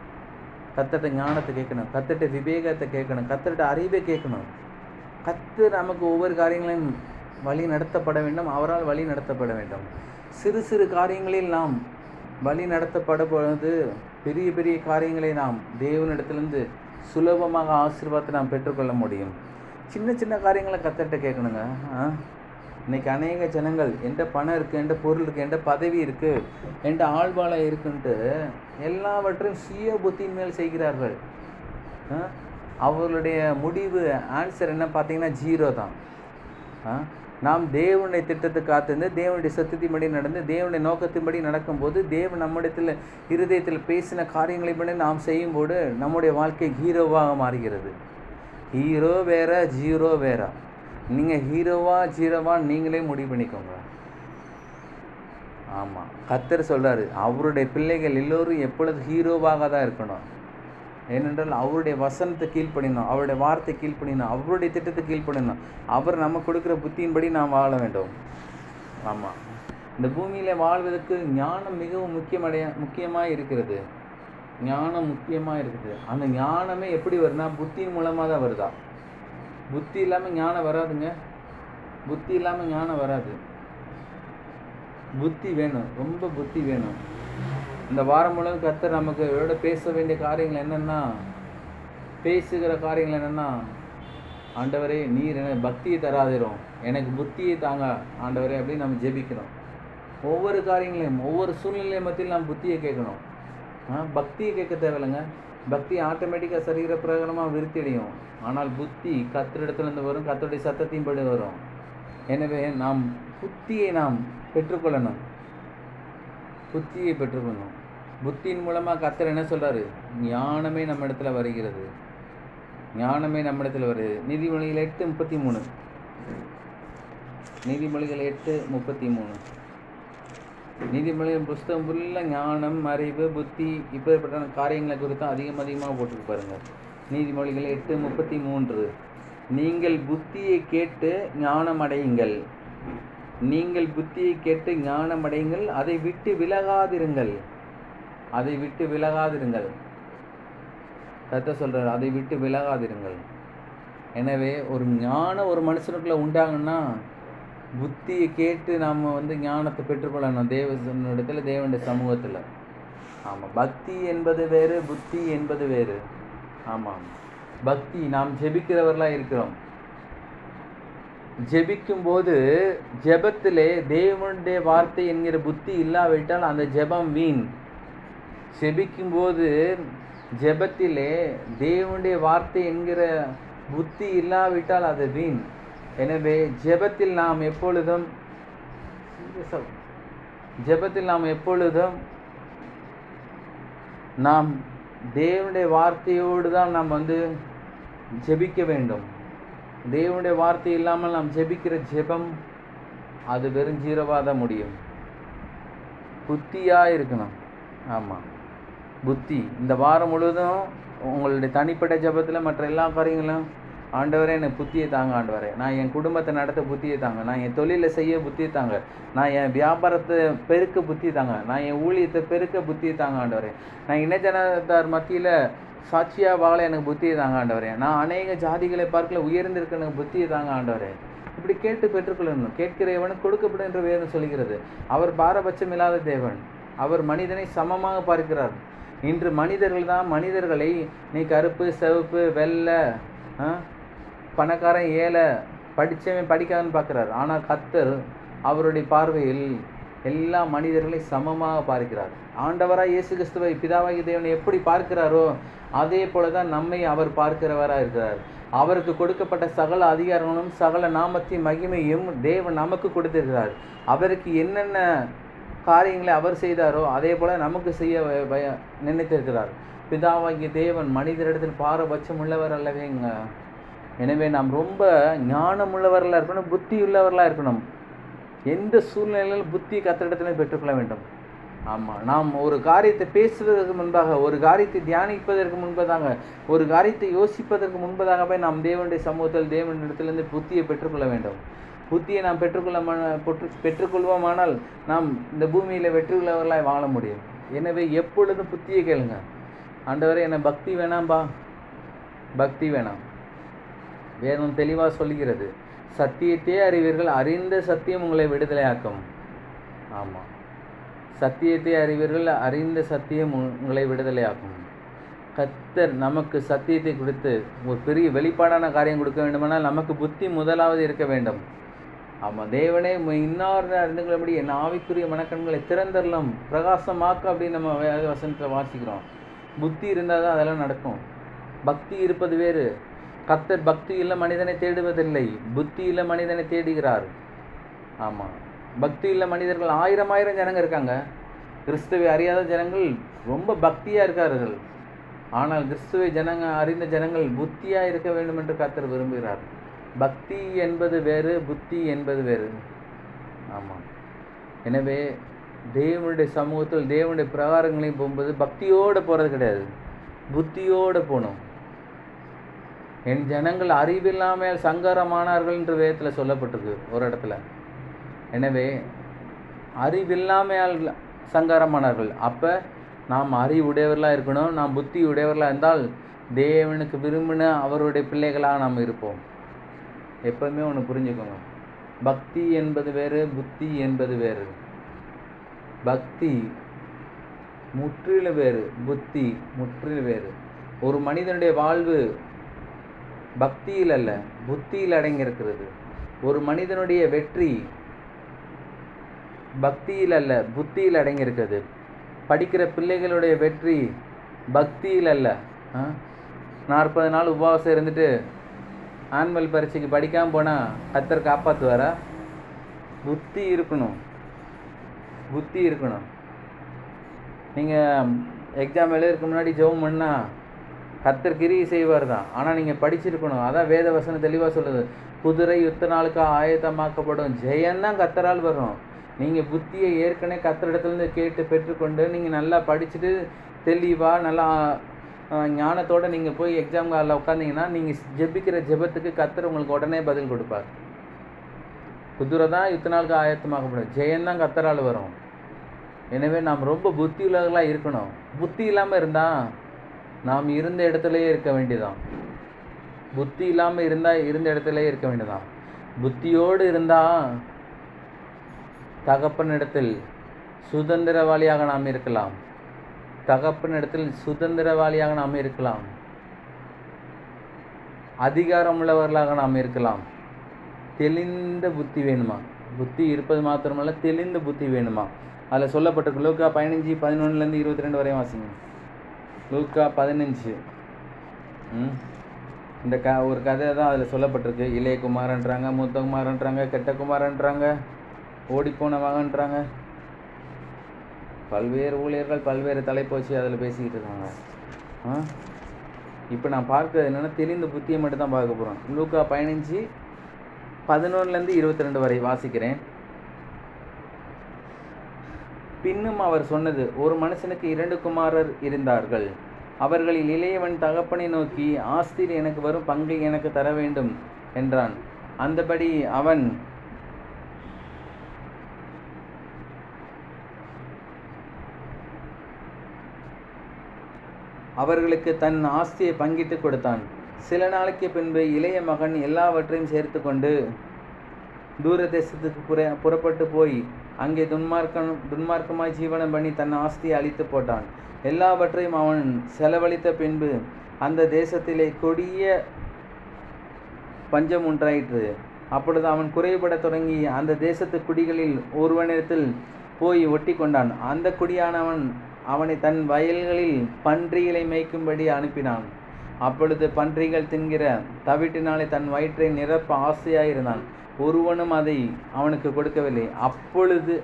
கர்த்தர்ட்ட ஞானத்தை கேட்கணும், கர்த்தர்ட்ட விவேகத்தை கேட்கணும், கர்த்தர்ட்ட அறிவை கேட்கணும். கர்த்தர் நமக்கு ஒவ்வொரு காரியங்களையும் வழி நடத்தப்பட வேண்டும், அவரால் வழி நடத்தப்பட வேண்டும். சிறு சிறு காரியங்களில் நாம் வழி நடத்தப்படும்போது பெரிய பெரிய காரியங்களை நாம் தேவனிடத்திலிருந்து சுலபமாக ஆசீர்வாதத்தை நாம் பெற்றுக்கொள்ள முடியும். சின்ன சின்ன காரியங்களை கர்த்தர்ட்ட கேட்கணுங்க. இன்றைக்கி அநேக ஜனங்கள் என்கிட்ட பணம் இருக்குது, என்கிட்ட பொருள் இருக்குது, என்கிட்ட பதவி இருக்குது, என்கிட்ட ஆள்வாளை இருக்குன்ட்டு எல்லாவற்றையும் சுய புத்தியின் மேல் செய்கிறார்கள். அவர்களுடைய முடிவு ஆன்சர் என்ன பார்த்தீங்கன்னா 0 தான். நாம் தேவனுடைய திட்டத்துக்கு காத்திருந்து, தேவனுடைய சத்தியத்தின்படி நடந்து, தேவனுடைய நோக்கத்தின்படி நடக்கும்போது, தேவன் நம்மிடத்தில் இருதயத்தில் பேசின காரியங்களைப்படி நாம் செய்யும்போது நம்முடைய வாழ்க்கை ஹீரோவாக மாறுகிறது. ஹீரோ வேற, ஜீரோ வேற. நீங்கள் ஹீரோவா ஜீரோவா நீங்களே முடிவு பண்ணிக்கோங்க. ஆமாம், கர்த்தர் சொல்கிறாரு, அவருடைய பிள்ளைகள் எல்லோரும் எப்பொழுது ஹீரோவாக தான் இருக்கணும். ஏனென்றால் அவருடைய வசனத்தை கீழ்ப்படினோம், அவருடைய வார்த்தை கீழ்ப்படினோம், அவருடைய திட்டத்தை கீழ்ப்படினோம். அவர் நம்ம கொடுக்குற புத்தியின்படி நாம் வாழ வேண்டும். ஆமாம், இந்த பூமியில் வாழ்வதற்கு ஞானம் மிகவும் முக்கியமாக இருக்கிறது. ஞானம் முக்கியமாக இருக்குது. அந்த ஞானமே எப்படி வருதுன்னா புத்தியின் மூலமாக தான் வருதா. புத்தி இல்லாமல் ஞானம் வராதுங்க. புத்தி இல்லாமல் ஞானம் வராது. புத்தி வேணும், ரொம்ப புத்தி வேணும். இந்த வாரம் முழுவதும் கர்த்தர் நமக்கு பேச வேண்டிய காரியங்கள் என்னென்னா, பேசுகிற காரியங்கள் என்னென்னா, ஆண்டவரே நீர் எனக்கு பக்தியை தராதிரும், எனக்கு புத்தியை தாங்க ஆண்டவரே அப்படின்னு நம்ம ஜெபிக்கிறோம். ஒவ்வொரு காரியங்களையும், ஒவ்வொரு சூழ்நிலை மத்தியில் நம்ம புத்தியை கேட்கணும். பக்தியை கேட்க தேவையில்லைங்க. பக்தி ஆட்டோமேட்டிக்காக சரீர பிரகாரமாக விருத்தி அடையும். ஆனால் புத்தி கர்த்தரிடத்துலேருந்து வரும், கர்த்தருடைய சத்தத்தின்படி வரும். எனவே நாம் புத்தியை நாம் பெற்றுக்கொள்ளணும். புத்தியை பெற்றுக்கொள்ளணும். புத்தியின் மூலமாக கர்த்தர் என்ன சொல்கிறாரு? ஞானமே நம்ம இடத்துல வருகிறது. ஞானமே நம்ம இடத்துல வருது. நீதிமொழிகள் 8:33. நீதிமொழிகள் 8:33. நீதிமொழிகள் புஸ்தகம் ஃபுல்லாக ஞானம், அறிவு, புத்தி இப்படிப்பட்ட காரியங்களை குறித்து அதிகமாக போட்டுருக்கு பாருங்கள். நீதிமொழிகள் 8:33. நீங்கள் புத்தியை கேட்டு ஞானம் அடையுங்கள். நீங்கள் புத்தியை கேட்டு ஞானம் அடையுங்கள், அதை விட்டு விலகாதிருங்கள். அதை விட்டு விலகாதிருங்கள். கர்த்தர் சொல்கிறார், அதை விட்டு விலகாதிருங்கள். எனவே ஒரு ஞானம் ஒரு மனுஷனுக்குள்ளே உண்டாங்கன்னா புத்தியை கேட்டு நாம் ஞானத்தை பெற்றுக்கொள்ளணும் தேவனிடத்தில், தேவனுடைய சமூகத்தில். ஆமாம், பக்தி என்பது வேறு, புத்தி என்பது வேறு. ஆமாம், பக்தி நாம் ஜெபிக்கிறவர்களாக இருக்கிறோம். ஜெபிக்கும்போது ஜெபத்திலே தேவனுடைய வார்த்தை என்கிற புத்தி இல்லாவிட்டால் அந்த ஜெபம் வீண். ஜெபிக்கும்போது ஜெபத்திலே தேவனுடைய வார்த்தை என்கிற புத்தி இல்லாவிட்டால் அது வீண். எனவே ஜெபத்தில் நாம் எப்பொழுதும் நாம் தேவனுடைய வார்த்தையோடு தான் நாம் ஜெபிக்க வேண்டும். தேவனுடைய வார்த்தை இல்லாமல் நாம் ஜெபிக்கிற ஜெபம் அது வெறும் ஜீரோவாக தான் முடியும். புத்தியாக இருக்கணும். ஆமாம், புத்தி. இந்த வாரம் முழுவதும் உங்களுடைய தனிப்பட்ட ஜெபத்தில் மற்ற எல்லா காரியங்களும், ஆண்டவரே எனக்கு புத்தியை தாங்க ஆண்டவரே, நான் என் குடும்பத்தை நடத்த புத்தியை தாங்க, நான் என் தொழிலை செய்ய புத்தியை தாங்க, நான் என் வியாபாரத்தை பெருக்க புத்தி தாங்க, நான் என் ஊழியத்தை பெருக்க புத்தியை தாங்க ஆண்டவரே, நான் இனஜனத்தார் மத்தியில் சாட்சியாக வாழ எனக்கு புத்தியை தாங்க ஆண்டவரே, நான் அநேக ஜாதிகளை பார்க்கல உயர்ந்திருக்க எனக்கு புத்தியை தாங்க ஆண்டவரே. இப்படி கேட்டு பெற்றுக்கொள்ளணும். கேட்கிறவனுக்கு கொடுக்கப்படும் என்று வேதம் சொல்கிறது. அவர் பாரபட்சம் இல்லாத தேவன். அவர் மனிதனை சமமாக பார்க்கிறார். இன்று மனிதர்கள் தான் மனிதர்களை நீ கருப்பு, சிவப்பு, வெள்ளை, பணக்காரன், ஏழை, படித்தவன், படிக்காதன்னு பார்க்குறார். ஆனால் கர்த்தர் அவருடைய பார்வையில் எல்லா மனிதர்களை சமமாக பார்க்கிறார். ஆண்டவராக இயேசு கிறிஸ்துவை பிதாவாகிய தேவனை எப்படி பார்க்கிறாரோ அதே போல தான் நம்மை அவர் பார்க்கிறவராக இருக்கிறார். அவருக்கு கொடுக்கப்பட்ட சகல அதிகாரங்களும் சகல நாமத்தின் மகிமையும் தேவன் நமக்கு கொடுத்திருக்கிறார். அவருக்கு என்னென்ன காரியங்களை அவர் செய்தாரோ அதே போல் நமக்கு செய்ய நினைத்திருக்கிறார். பிதாவாகிய தேவன் மனிதரிடத்தில் பாரபட்சம் உள்ளவர் அல்லவேங்க. எனவே நாம் ரொம்ப ஞானம் உள்ளவர்களாக இருக்கணும், புத்தி உள்ளவர்களாக இருக்கணும். எந்த சூழ்நிலையிலும் புத்தி கர்த்தரிடத்தில் பெற்றுக்கொள்ள வேண்டும். ஆமாம், நாம் ஒரு காரியத்தை பேசுவதற்கு முன்பாக, ஒரு காரியத்தை தியானிப்பதற்கு முன்பதாக, ஒரு காரியத்தை யோசிப்பதற்கு முன்பதாகவே நாம் தேவனுடைய சமூகத்தில் தேவனிடத்திலிருந்து புத்தியை பெற்றுக்கொள்ள வேண்டும். புத்தியை நாம் பெற்றுக்கொள்வோமானால் நாம் இந்த பூமியில் வெற்றியுள்ளவர்களாய் வாழ முடியும். எனவே எப்பொழுதும் புத்தியை கேளுங்க. ஆண்டவரே, என்னை பக்தி வேணாம்பா, பக்தி வேணாம். வேதம் தெளிவாக சொல்கிறது, சத்தியத்தையே அறிவீர்கள், அறிந்த சத்தியம் உங்களை விடுதலையாக்கும். ஆமாம், சத்தியத்தை அறிவீர்கள், அறிந்த சத்தியம் உங்களை விடுதலையாக்கும். கர்த்தர் நமக்கு சத்தியத்தை கொடுத்து ஒரு பெரிய வெளிப்பாடான காரியம் கொடுக்க வேண்டுமானால் நமக்கு புத்தி முதலாவது இருக்க வேண்டும். ஆமாம், தேவனே இன்னார் அறிந்து கொள்ளபடி என் ஆவிக்குரிய மனக்கண்களை திறந்தரலாம், பிரகாசமாக்க அப்படின்னு நம்ம வசனத்தில் வாசிக்கிறோம். புத்தி இருந்தால் தான் அதெல்லாம் நடக்கும். பக்தி இருப்பது வேறு. கர்த்தர் பக்தி இல்லை மனிதனை தேடுவதில்லை, புத்தி இல்லை மனிதனை தேடுகிறார். ஆமாம், பக்தி இல்லை மனிதர்கள் ஆயிரம் ஜனங்கள் இருக்காங்க. கிறிஸ்துவை அறியாத ஜனங்கள் ரொம்ப பக்தியாக இருக்கார்கள். ஆனால் கிறிஸ்துவை அறிந்த ஜனங்கள் புத்தியாக இருக்க வேண்டும் என்று கர்த்தர் விரும்புகிறார். பக்தி என்பது வேறு, புத்தி என்பது வேறு. ஆமாம், எனவே தேவனுடைய சமூகத்தில் தேவனுடைய பிரகாரங்களையும் போகும்போது பக்தியோடு போகிறது கிடையாது, புத்தியோடு போகணும். என் ஜனங்கள் அறிவில்லாமல் சங்கரமானார்கள் என்று வேதத்தில் சொல்லப்பட்டிருக்கு ஒரு இடத்துல. எனவே அறிவில்லாமையால் சங்கரமானார்கள். அப்போ நாம் அறிவுடையவர்களாக இருக்கணும். நாம் புத்தி உடையவர்களாக இருந்தால் தேவனுக்கு விரும்பின அவருடைய பிள்ளைகளாக நாம் இருப்போம். எப்பவுமே ஒன்று புரிஞ்சுக்கோங்க, பக்தி என்பது வேறு, புத்தி என்பது வேறு. பக்தி முற்றிலும் வேறு, புத்தி முற்றிலும் வேறு. ஒரு மனிதனுடைய வாழ்வு பக்தியில் அல்ல, புத்தியில் அடங்கியிருக்கிறது. ஒரு மனிதனுடைய வெற்றி பக்தியில் அல்ல, புத்தியில் அடங்கியிருக்கிறது. படிக்கிற பிள்ளைகளுடைய வெற்றி பக்தியில் அல்ல. 40 நாள் உபவாசம் இருந்துட்டு ஆனுவல் பரீட்சைக்கு படிக்காமல் போனால் கர்த்தர் காப்பாற்றுவாரா? புத்தி இருக்கணும், புத்தி இருக்கணும். நீங்கள் எக்ஸாம் எழுதுறதுக்கு முன்னாடி ஜெபம் பண்ணால் கர்த்தர் கிரியை செய்வார் தான். ஆனால் நீங்கள் படிச்சிருக்கணும். அதான் வேத வசனம் தெளிவாக சொல்லுது, குதிரை யுத்த நாளுக்கு ஆயத்தமாக்கப்படும், ஜெயந்தான் கர்த்தரால் வரும். நீங்கள் புத்தியை ஏற்கனவே கர்த்தரிடத்துலேருந்து கேட்டு பெற்றுக்கொண்டு நீங்கள் நல்லா படிச்சுட்டு தெளிவாக நல்லா ஞானத்தோடு நீங்கள் போய் எக்ஸாம் காலில் உட்காந்திங்கன்னா நீங்கள் ஜெபிக்கிற ஜெபத்துக்கு கர்த்தர் உங்களுக்கு உடனே பதில் கொடுப்பார். குதிரை தான் யுத்த நாளுக்கு ஆயத்தமாக்கப்படும், ஜெயந்தான் கர்த்தரால் வரும். எனவே நாம் ரொம்ப புத்தி உள்ளவர்களாக இருக்கணும். புத்தி இல்லாமல் இருந்தால் நாம் இருந்த இடத்துலையே இருக்க வேண்டியதான். புத்தி இல்லாமல் இருந்தால் இருந்த இடத்துல இருக்க வேண்டியதான். புத்தியோடு இருந்தால் தகப்பனிடத்தில் சுதந்திரவாளியாக நாம் இருக்கலாம். தகப்பனிடத்தில் சுதந்திரவாளியாக நாம் இருக்கலாம். அதிகாரம் உள்ளவர்களாக நாம் இருக்கலாம். தெளிந்த புத்தி வேணுமா? புத்தி இருப்பது மாத்திரமல்ல, தெளிந்த புத்தி வேணுமா? அதில் சொல்லப்பட்டிருக்கு. லூக்கா 15:11-22 வரையும் வாசிங்க. லூக்கா 15. இந்த ஒரு கதை தான் அதில் சொல்லப்பட்டிருக்கு. இளைய குமாரன்றாங்க, மூத்த குமாரன்றாங்க, கெட்ட குமாரன்றாங்க, ஓடிப்போன மகன்றாங்க. பல்வேறு ஊழியர்கள் பல்வேறு தலைப்பு வச்சு அதில் பேசிக்கிட்டு இருக்காங்க. இப்போ நான் பார்க்கறது என்னென்னா தெளிந்த புத்தியை மட்டும் தான் பார்க்க போகிறோம். லூக்கா 15:11-22 வரை வாசிக்கிறேன். பின்னும் அவர் சொன்னது, ஒரு மனுஷனுக்கு 2 குமாரர் இருந்தார்கள். அவர்களில் இளையவன் தகப்பனை நோக்கி, ஆஸ்தியில் எனக்கு வரும் பங்கை எனக்கு தர வேண்டும் என்றான். அந்தபடி அவன் அவர்களுக்கு தன் ஆஸ்தியை பங்கிட்டு கொடுத்தான். சில நாளைக்கு பின்பு இளைய மகன் எல்லாவற்றையும் சேர்த்து கொண்டு தூர தேசத்துக்கு புறப்பட்டு போய் அங்கே துன்மார்க்கமாய் ஜீவனம் பண்ணி தன் ஆஸ்தியை அழித்து போட்டான். எல்லாவற்றையும் அவன் செலவழித்த பின்பு அந்த தேசத்திலே கொடிய பஞ்சம் உண்டாயிற்று. அப்பொழுது அவன் குறைபட தொடங்கி அந்த தேசத்து குடிகளில் ஒருவனிடத்தில் போய் ஒட்டி கொண்டான். அந்த குடியானவன் அவனை தன் வயல்களில் பன்றிகளை மேய்க்கும்படி அனுப்பினான். அப்பொழுது பன்றிகள் தின்கிற தவிட்டினாலே தன் வயிற்றை நிரப்ப ஆசையாயிருந்தான். ஒருவனும் அதை அவனுக்கு கொடுக்கவில்லை. அப்பொழுது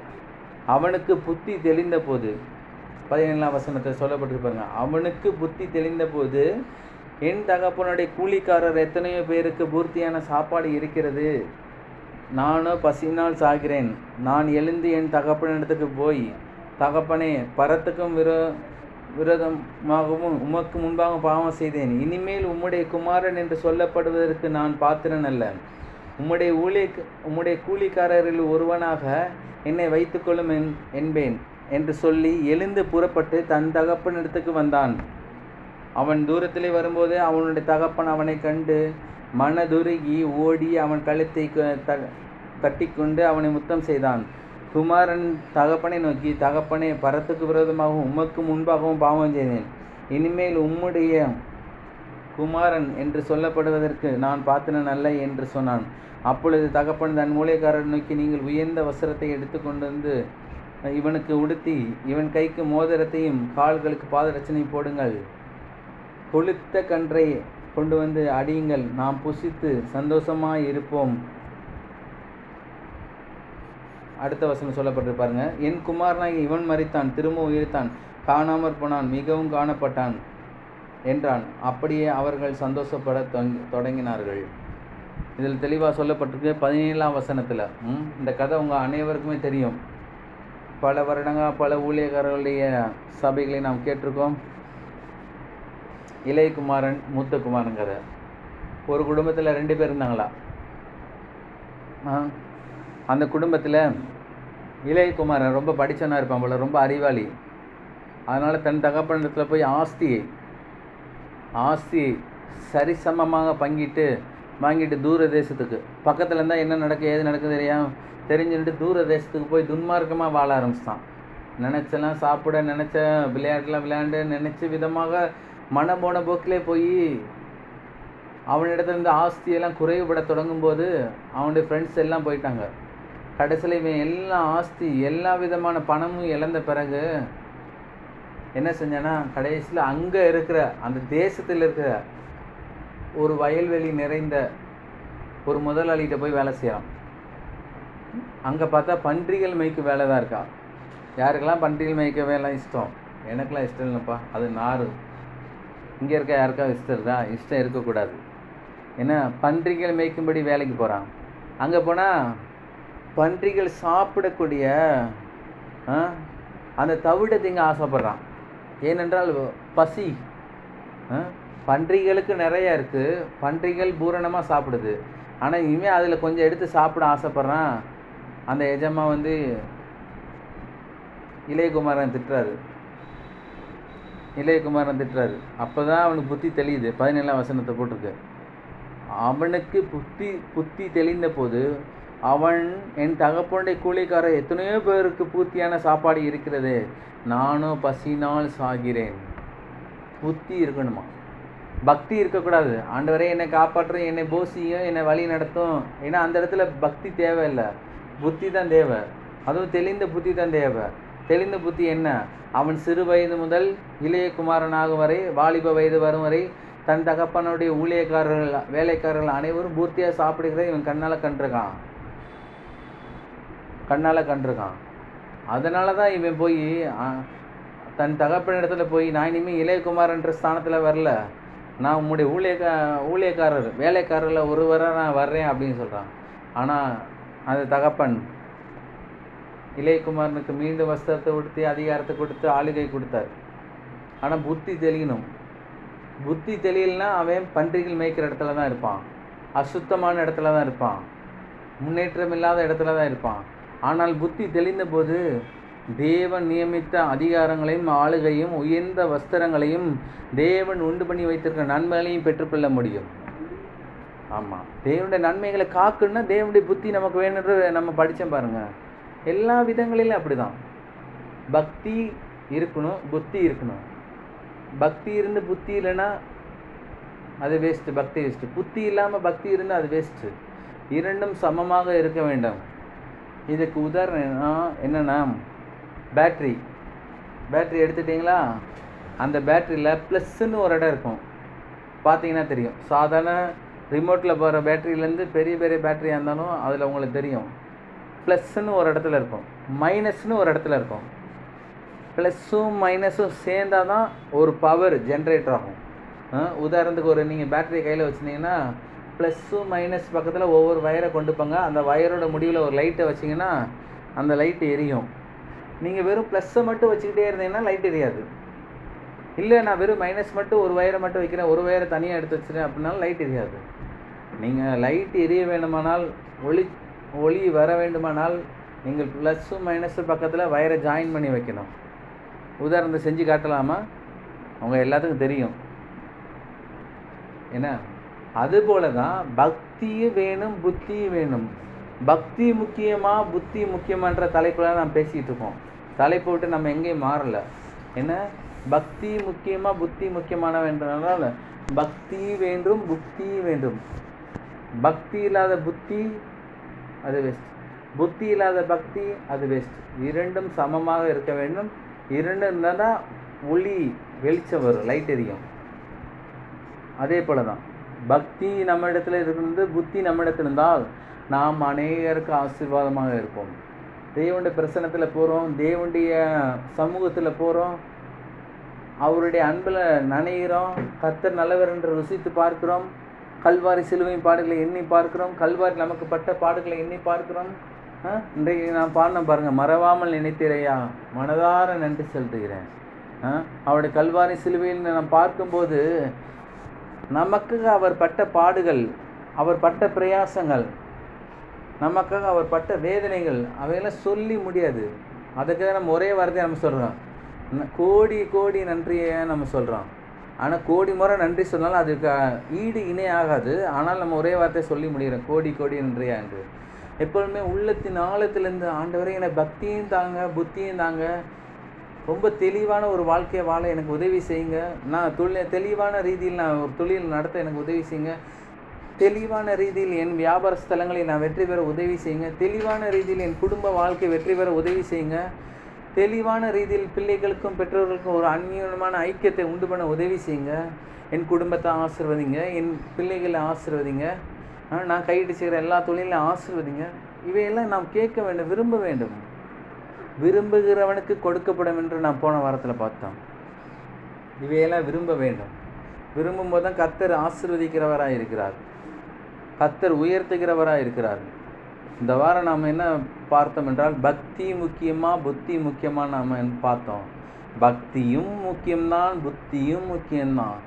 அவனுக்கு புத்தி தெளிந்த போது, 17ஆம் வசனத்தில் சொல்லப்பட்டிருப்பாங்க, அவனுக்கு புத்தி தெளிந்த போது, என் தகப்பனுடைய கூலிக்காரர் எத்தனையோ பேருக்கு பூர்த்தியான சாப்பாடு இருக்கிறது, நானோ பசியினால் சாகிறேன். நான் எழுந்து என் தகப்பனிடத்துக்கு போய், தகப்பனே, பரத்துக்கும் விரோதமாகவும் உமக்கு முன்பாக பாவம் செய்தேன். இனிமேல் உம்முடைய குமாரன் என்று சொல்லப்படுவதற்கு நான் பாத்திரன் அல்ல. உம்முடைய கூலிக்காரரில் ஒருவனாக என்னை வைத்துக்கொள்ளும் என்பேன் என்று சொல்லி எழுந்து புறப்பட்டு தன் தகப்பனிடத்துக்கு வந்தான். அவன் தூரத்திலே வரும்போது அவனுடைய தகப்பன் அவனை கண்டு மனதுருகி ஓடி அவன் கழுத்தை கட்டிக்கொண்டு அவனை முத்தம் செய்தான். குமாரன் தகப்பனை நோக்கி, தகப்பனே, பரத்துக்கு விரோதமாகவும் உமக்கு முன்பாகவும் பாவம் செய்தேன். இனிமேல் உம்முடைய குமாரன் என்று சொல்லப்படுவதற்கு நான் பாத்திரன் அல்ல என்று சொன்னான். அப்பொழுது தகப்பன் தன் ஊழியக்காரரை நோக்கி, நீங்கள் உயர்ந்த வஸ்திரத்தை எடுத்து கொண்டு வந்து இவனுக்கு உடுத்தி இவன் கைக்கு மோதிரத்தையும் கால்களுக்கு பாதரட்சணை போடுங்கள். கொளுத்த கன்றை கொண்டு வந்து அடியுங்கள், நாம் புசித்து சந்தோஷமாய் இருப்போம். அடுத்த வசனம் சொல்லப்பட்டு பாருங்க. என் குமாரனாகி இவன் மரித்தான், திரும்ப உயிர்த்தான், காணாமற் போனான், மிகவும் காணப்பட்டான் என்றான். அப்படியே அவர்கள் சந்தோஷப்பட தொடங்கினார்கள். இதில் தெளிவாக சொல்லப்பட்டிருக்கு 17ஆம் வசனத்தில். இந்த கதை உங்கள் அனைவருக்குமே தெரியும். பல வருடங்கள் பல ஊழியக்காரர்களுடைய சபைகளை நாம் கேட்டிருக்கோம். இளைய குமாரன் மூத்த குமாரன் கதை. ஒரு குடும்பத்தில் 2 பேர் இருந்தாங்களா? அந்த குடும்பத்தில் இளைய குமாரன் ரொம்ப படித்தவனாக இருப்பான் போல, ரொம்ப அறிவாளி. அதனால் தன் தகப்பனிடத்தில் போய் ஆஸ்தி சரிசமமாக வாங்கிட்டு தூர தேசத்துக்கு, பக்கத்தில் இருந்தால் என்ன நடக்கும் ஏது நடக்குது தெரிஞ்சுட்டு தூர தேசத்துக்கு போய் துன்மார்க்கமாக வாழ ஆரம்பிச்சிட்டான். நினச்செல்லாம் சாப்பிட, நினச்ச விளையாட்டுலாம் விளையாண்டு, நினச்ச விதமாக மனம் போன போக்கிலே போய் அவனிடத்துலேருந்து ஆஸ்தியெல்லாம் குறைவுபட தொடங்கும்போது அவனுடைய ஃப்ரெண்ட்ஸ் எல்லாம் போயிட்டாங்க. கடைசியில் இவன் எல்லாம் ஆஸ்தி எல்லா விதமான பணமும் இழந்த பிறகு என்ன செஞ்சானா, கடைசியில் அங்கே இருக்கிற அந்த தேசத்தில் இருக்கிற ஒரு வயல்வெளி நிறைந்த ஒரு முதலாளிகிட்ட போய் வேலை செய்யலாம். அங்கே பார்த்தா பன்றிகள் மேய்க்க வேலை தான் இருக்கா. யாருக்கெல்லாம் பன்றிகள் மேய்க்க வேலை இஷ்டம்? எனக்கெல்லாம் இஷ்டம் இல்லைப்பா, அது நார். இங்கே இருக்க யாருக்கா இஷ்டம் இருக்கா? இஷ்டம் இருக்கக்கூடாது. ஏன்னா பன்றிகள் மேய்க்கும்படி வேலைக்கு போகிறான். அங்கே போனால் பன்றிகள் சாப்பிடக்கூடிய அந்த தவிட திங்க ஆசைப்படுறான். ஏனென்றால் பசி. பன்றிகளுக்கு நிறையா இருக்குது, பன்றிகள் பூரணமாக சாப்பிடுது. ஆனால் இனிமேல் அதில் கொஞ்சம் எடுத்து சாப்பிட ஆசைப்பட்றான். அந்த எஜமா இளையகுமாரன் திட்டுறாரு. அப்போ தான் அவனுக்கு புத்தி தெளியுது. 17ஆம் வசனத்தை போட்டிருக்கு. அவனுக்கு புத்தி தெளிந்த போது அவன், என் தகப்பனுடைய கூலிக்காரர் எத்தனையோ பேருக்கு பூர்த்தியான சாப்பாடு இருக்கிறது, நானும் பசினால் சாகிறேன். புத்தி இருக்கணுமா, பக்தி இருக்கக்கூடாது. ஆண்டவரே என்னை காப்பாற்றும், என்னை போசியும், என்னை வழி நடத்தும். ஏன்னா அந்த இடத்துல பக்தி தேவையில்லை, புத்தி தான் தேவை. அதுவும் தெளிந்த புத்தி தான் தேவை. தெளிந்த புத்தி என்ன? அவன் சிறு வயது முதல் இளைய குமாரனாகும் வரை, வாலிப வயது வரும் வரை தன் தகப்பனுடைய ஊழியக்காரர்கள், வேலைக்காரர்கள் அனைவரும் பூர்த்தியாக சாப்பிடுகிறத இவன் கண்ணால் கண்டிருக்கான். அதனால தான் இவன் போய் தன் தகப்பன் இடத்துல போய், நான் இனிமேல் இளையகுமாரன்ற ஸ்தானத்தில் வரல, நான் உங்களுடைய ஊழியக்காரர் வேலைக்காரரில் ஒருவராக நான் வர்றேன் அப்படின்னு சொல்கிறான். ஆனால் அந்த தகப்பன் இளையகுமாரனுக்கு மீண்டும் வஸ்திரத்தை கொடுத்து அதிகாரத்தை கொடுத்து ஆளுகை கொடுத்தார். ஆனால் புத்தி தெளியணும். புத்தி தெரியலனா அவன் பன்றிகள் மேய்க்கிற இடத்துல தான் இருப்பான், அசுத்தமான இடத்துல தான் இருப்பான், முன்னேற்றம் இல்லாத இடத்துல தான் இருப்பான். ஆனால் புத்தி தெளிந்த போது தேவன் நியமித்த அதிகாரங்களையும் ஆளுகையும் உயர்ந்த வஸ்திரங்களையும் தேவன் உண்டு பண்ணி வைத்திருக்கிற நன்மைகளையும் பெற்றுக்கொள்ள முடியும். ஆமாம், தேவனுடைய நன்மைகளை காக்கணும்னா தேவனுடைய புத்தி நமக்கு வேணுன்ற நம்ம படித்தோம் பாருங்கள். எல்லா விதங்களிலும் அப்படி தான். பக்தி இருக்கணும், புத்தி இருக்கணும். பக்தி இருந்து புத்தி இல்லைன்னா அது வேஸ்ட்டு, பக்தி வேஸ்ட்டு. புத்தி இல்லாமல் பக்தி இருந்தால் அது வேஸ்ட்டு. இரண்டும் சமமாக இருக்க வேண்டும். இதுக்கு உதாரணம் என்னென்னா, பேட்ரி எடுத்துட்டிங்களா, அந்த பேட்ரியில் ப்ளஸ்ன்னு ஒரு இடம் இருக்கும், பார்த்தீங்கன்னா தெரியும். சாதாரண ரிமோட்டில் போகிற பேட்டரியிலேருந்து பெரிய பெரிய பேட்டரியாக இருந்தாலும் அதில் உங்களுக்கு தெரியும், ப்ளஸ்ன்னு ஒரு இடத்துல இருக்கும், மைனஸ்ன்னு ஒரு இடத்துல இருக்கும். ப்ளஸ்ஸும் மைனஸும் சேர்ந்தால் தான் ஒரு பவர் ஜென்ரேட்டர் ஆகும். உதாரணத்துக்கு நீங்கள் பேட்டரி கையில் வச்சுருந்தீங்கன்னா, ப்ளஸ்ஸும் மைனஸ் பக்கத்தில் ஒவ்வொரு வயரை கொண்டு போங்க. அந்த வயரோட முடிவில் ஒரு லைட்டை வச்சிங்கன்னா அந்த லைட்டு எரியும். நீங்கள் வெறும் ப்ளஸ்ஸை மட்டும் வச்சுக்கிட்டே இருந்தீங்கன்னா லைட் எரியாது. இல்லை நான் வெறும் மைனஸ் மட்டும் ஒரு வயரை மட்டும் வைக்கிறேன், ஒரு வயரை தனியாக எடுத்து வச்சுருக்கேன் அப்படின்னாலும் லைட் எரியாது. நீங்கள் லைட் எரிய வேண்டுமானால், ஒளி வர வேண்டுமானால் நீங்கள் ப்ளஸ்ஸும் மைனஸும் பக்கத்தில் வயரை ஜாயின் பண்ணி வைக்கணும். உதாரணத்தை செஞ்சு காட்டலாமா? அவங்க எல்லாத்துக்கும் தெரியும் என்ன. அதுபோல தான் பக்தியும் வேணும், புத்தியும் வேணும். பக்தி முக்கியமாக புத்தி முக்கியமான்ற தலைப்பில் நாம் பேசிகிட்டு இருக்கோம். தலைப்பை விட்டு நம்ம எங்கேயும் மாறலை. என்ன, பக்தி முக்கியமாக புத்தி முக்கியமானவென்றனால பக்தி வேண்டும், புத்தி வேண்டும். பக்தி இல்லாத புத்தி அது வேஸ்ட், புத்தி இல்லாத பக்தி அது வேஸ்ட். இரண்டும் சமமாக இருக்க வேண்டும். இரண்டு இருந்தால் தான் ஒளி வெளிச்சம் வரும், லைட் எரியும். அதே போல தான் பக்தி நம்ம இடத்துல இருந்து புத்தி நம்ம இடத்துல இருந்தால் நாம் அநேகருக்கு ஆசீர்வாதமாக இருப்போம். தேவனுடைய பிரசன்னத்தில் போகிறோம், தேவனுடைய சமூகத்தில் போகிறோம், அவருடைய அன்பில் நனைகிறோம், கர்த்தர் நல்லவர் என்று ருசித்து பார்க்கிறோம், கல்வாரி சிலுவை பாடுகளை எண்ணி பார்க்கிறோம், கல்வாரி நமக்கு பட்ட பாடுகளை எண்ணி பார்க்கிறோம். இன்றைக்கு நான் பாடின பாருங்கள், மறவாமல் நினைத்திரையா, மனதார நன்றி செலுத்துகிறேன். அவருடைய கல்வாரி சிலுவையில் நான் பார்க்கும்போது நமக்காக அவர் பட்ட பாடுகள், அவர் பட்ட பிரயாசங்கள், நமக்காக அவர் பட்ட வேதனைகள், அவையெல்லாம் சொல்லி முடியாது. அதுக்காக நம்ம ஒரே வார்த்தையை நம்ம சொல்கிறோம், கோடி கோடி நன்றியை நம்ம சொல்கிறோம். ஆனால் கோடி முறை நன்றி சொன்னாலும் அதுக்கு ஈடு இணை ஆகாது. ஆனால் நம்ம ஒரே வார்த்தையை சொல்லி முடிகிறோம், கோடி கோடி நன்றியா என்று. எப்பொழுதுமே உள்ளத்தின் ஆழத்துலேருந்து ஆண்டவரே எனக்கு பக்தியும் தாங்க, புத்தியும் தாங்க, ரொம்ப தெளிவான ஒரு வாழ்க்கையை வாழ எனக்கு உதவி செய்யுங்க, நான் தெளிவான ரீதியில் நான் ஒரு தொழில் நடத்த எனக்கு உதவி செய்யுங்க, தெளிவான ரீதியில் என் வியாபார ஸ்தலங்களை நான் வெற்றி பெற உதவி செய்யுங்க, தெளிவான ரீதியில் என் குடும்ப வாழ்க்கை வெற்றி பெற உதவி செய்யுங்க, தெளிவான ரீதியில் பிள்ளைகளுக்கும் பெற்றோர்களுக்கும் ஒரு அந்நியமான ஐக்கியத்தை உண்டு பண்ண உதவி செய்யுங்க, என் குடும்பத்தை ஆசீர்வதிங்க, என் பிள்ளைகளை ஆசீர்வதிங்க, நான் கையிட்டு செய்கிற எல்லா தொழிலையும் ஆசீர்வதிங்க. இவையெல்லாம் நாம் கேட்க வேண்டும், விரும்ப வேண்டும். விரும்புகிறவனுக்கு கொடுக்கப்படும் என்று நான் போன வாரத்தில் பார்த்தோம். இவையெல்லாம் விரும்ப வேண்டும். விரும்பும் போது தான் கர்த்தர் ஆசீர்வதிக்கிறவராக இருக்கிறார், கர்த்தர் உயர்த்துகிறவராக இருக்கிறார். இந்த வாரம் நாம் என்ன பார்த்தோம் என்றால், பக்தி முக்கியமாக புத்தி முக்கியமாக நாம் பார்த்தோம். பக்தியும் முக்கியம்தான், புத்தியும் முக்கியம்தான்.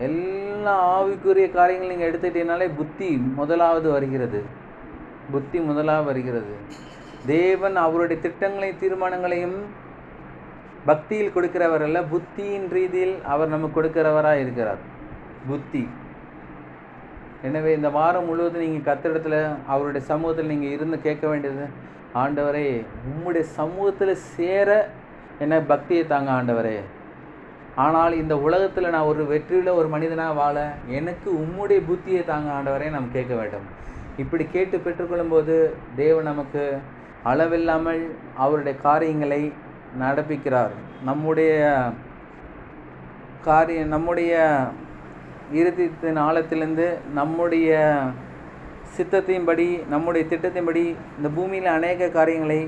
எல்லா ஆவிக்குரிய காரியங்கள் நீங்கள் எடுத்துக்கிட்டீங்கனாலே புத்தி முதலாவது வருகிறது, புத்தி முதலாக வருகிறது. தேவன் அவருடைய திட்டங்களையும் தீர்மானங்களையும் பக்தியில் கொடுக்கிறவர் அல்ல, புத்தியின் ரீதியில் அவர் நமக்கு கொடுக்கிறவராக இருக்கிறார். புத்தி. எனவே இந்த வாரம் முழுவதும் நீங்கள் கர்த்தரிடத்தில் அவருடைய சமூகத்தில் நீங்கள் இருந்து கேட்க வேண்டியது, ஆண்டவரே உம்முடைய சமூகத்தில் சேர என்ன பக்தியை தாங்க ஆண்டவரே. ஆனால் இந்த உலகத்தில் நான் ஒரு வெற்றியுள்ள ஒரு மனிதனாக வாழ எனக்கு உம்முடைய புத்தியை தாங்க ஆண்டவரே நாம் கேட்க வேண்டும். இப்படி கேட்டு பெற்றுக்கொள்ளும்போது தேவன் நமக்கு அளவில்லாமல் அவருடைய காரியங்களை நடப்பிக்கிறார். நம்முடைய இருதயத்தின் ஆழத்திலிருந்து நம்முடைய சித்தத்தின்படி நம்முடைய திட்டத்தின்படி இந்த பூமியில் அநேக காரியங்களை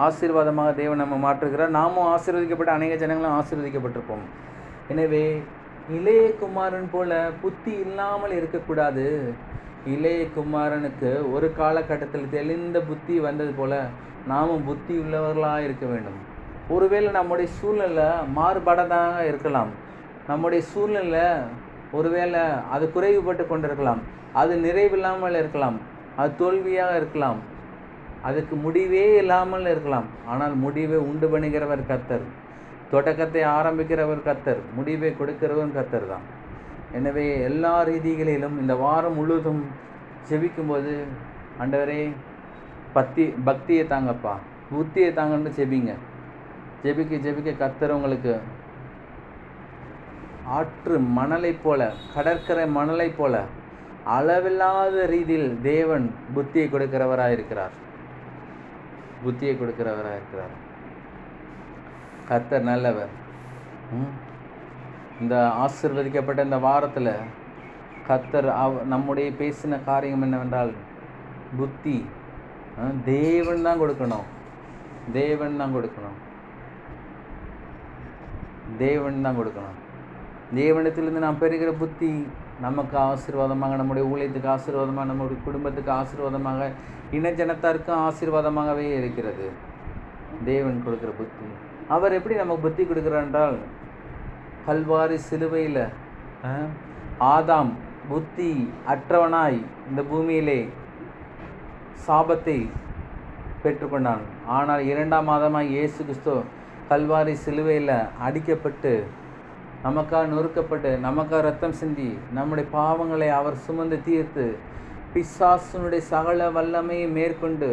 ஆசீர்வாதமாக தேவன் நம்ம மாற்றுகிறார். நாமும் ஆசீர்வதிக்கப்பட்ட அநேக ஜனங்களும் ஆசீர்வதிக்கப்பட்டிருப்போம். எனவே இளைய குமாரன் போல புத்தி இல்லாமல் இருக்கக்கூடாது. இளைய குமாரனுக்கு ஒரு காலகட்டத்தில் தெளிந்த புத்தி வந்தது போல நாமும் புத்தி உள்ளவர்களாக இருக்க வேண்டும். ஒருவேளை நம்முடைய சூழ்நிலை மாறுபாடாக இருக்கலாம். நம்முடைய சூழ்நிலை ஒருவேளை அது குறைவுபட்டு கொண்டிருக்கலாம், அது நிறைவில்லாமல் இருக்கலாம், அது தோல்வியாக இருக்கலாம், அதுக்கு முடிவே இல்லாமல் இருக்கலாம். ஆனால் முடிவை உண்டு பண்ணுகிறவர் கர்த்தர், தொடக்கத்தை ஆரம்பிக்கிறவர் கர்த்தர், முடிவை கொடுக்கிறவர் கர்த்தர் தான். எனவே எல்லா ரீதிகளிலும் இந்த வாரம் முழுவதும் ஜெபிக்கும்போது ஆண்டவரே பக்தியை தாங்கப்பா, புத்தியை தாங்கன்னு ஜெபிங்க. ஜெபிக்க கர்த்தர் உங்களுக்கு ஆற்று மணலை போல, கடற்கரை மணலை போல அளவில்லாத ரீதியில் தேவன் புத்தியை கொடுக்கிறவராக இருக்கிறார். கர்த்தர் நல்லவர். இந்த ஆசீர்வதிக்கப்பட்ட இந்த வாரத்தில் கர்த்தர் நம்முடைய பேசின காரியம் என்னவென்றால் புத்தி தேவன் தான் கொடுக்கணும். தேவனிடத்திலிருந்து நாம் பெறுகிற புத்தி நமக்கு ஆசீர்வாதமாக, நம்முடைய ஊழியத்துக்கு ஆசீர்வாதமாக, நம்முடைய குடும்பத்துக்கு ஆசீர்வாதமாக, இனஜனத்தாருக்கும் ஆசீர்வாதமாகவே இருக்கிறது தேவன் கொடுக்குற புத்தி. அவர் எப்படி நமக்கு புத்தி கொடுக்குறார் என்றால், கல்வாரி சிலுவையில் ஆதாம் புத்தி அற்றவனாய் இந்த பூமியிலே சாபத்தை பெற்றுக்கொண்டான். ஆனால் 2ஆம் ஆதாமாய் இயேசு கிறிஸ்து கல்வாரி சிலுவையில் அடிக்கப்பட்டு நமக்காக நொறுக்கப்பட்டு நமக்காக ரத்தம் சிந்தி நம்முடைய பாவங்களை அவர் சுமந்து தீர்த்து பிசாசினுடைய சகல வல்லமையை மேற்கொண்டு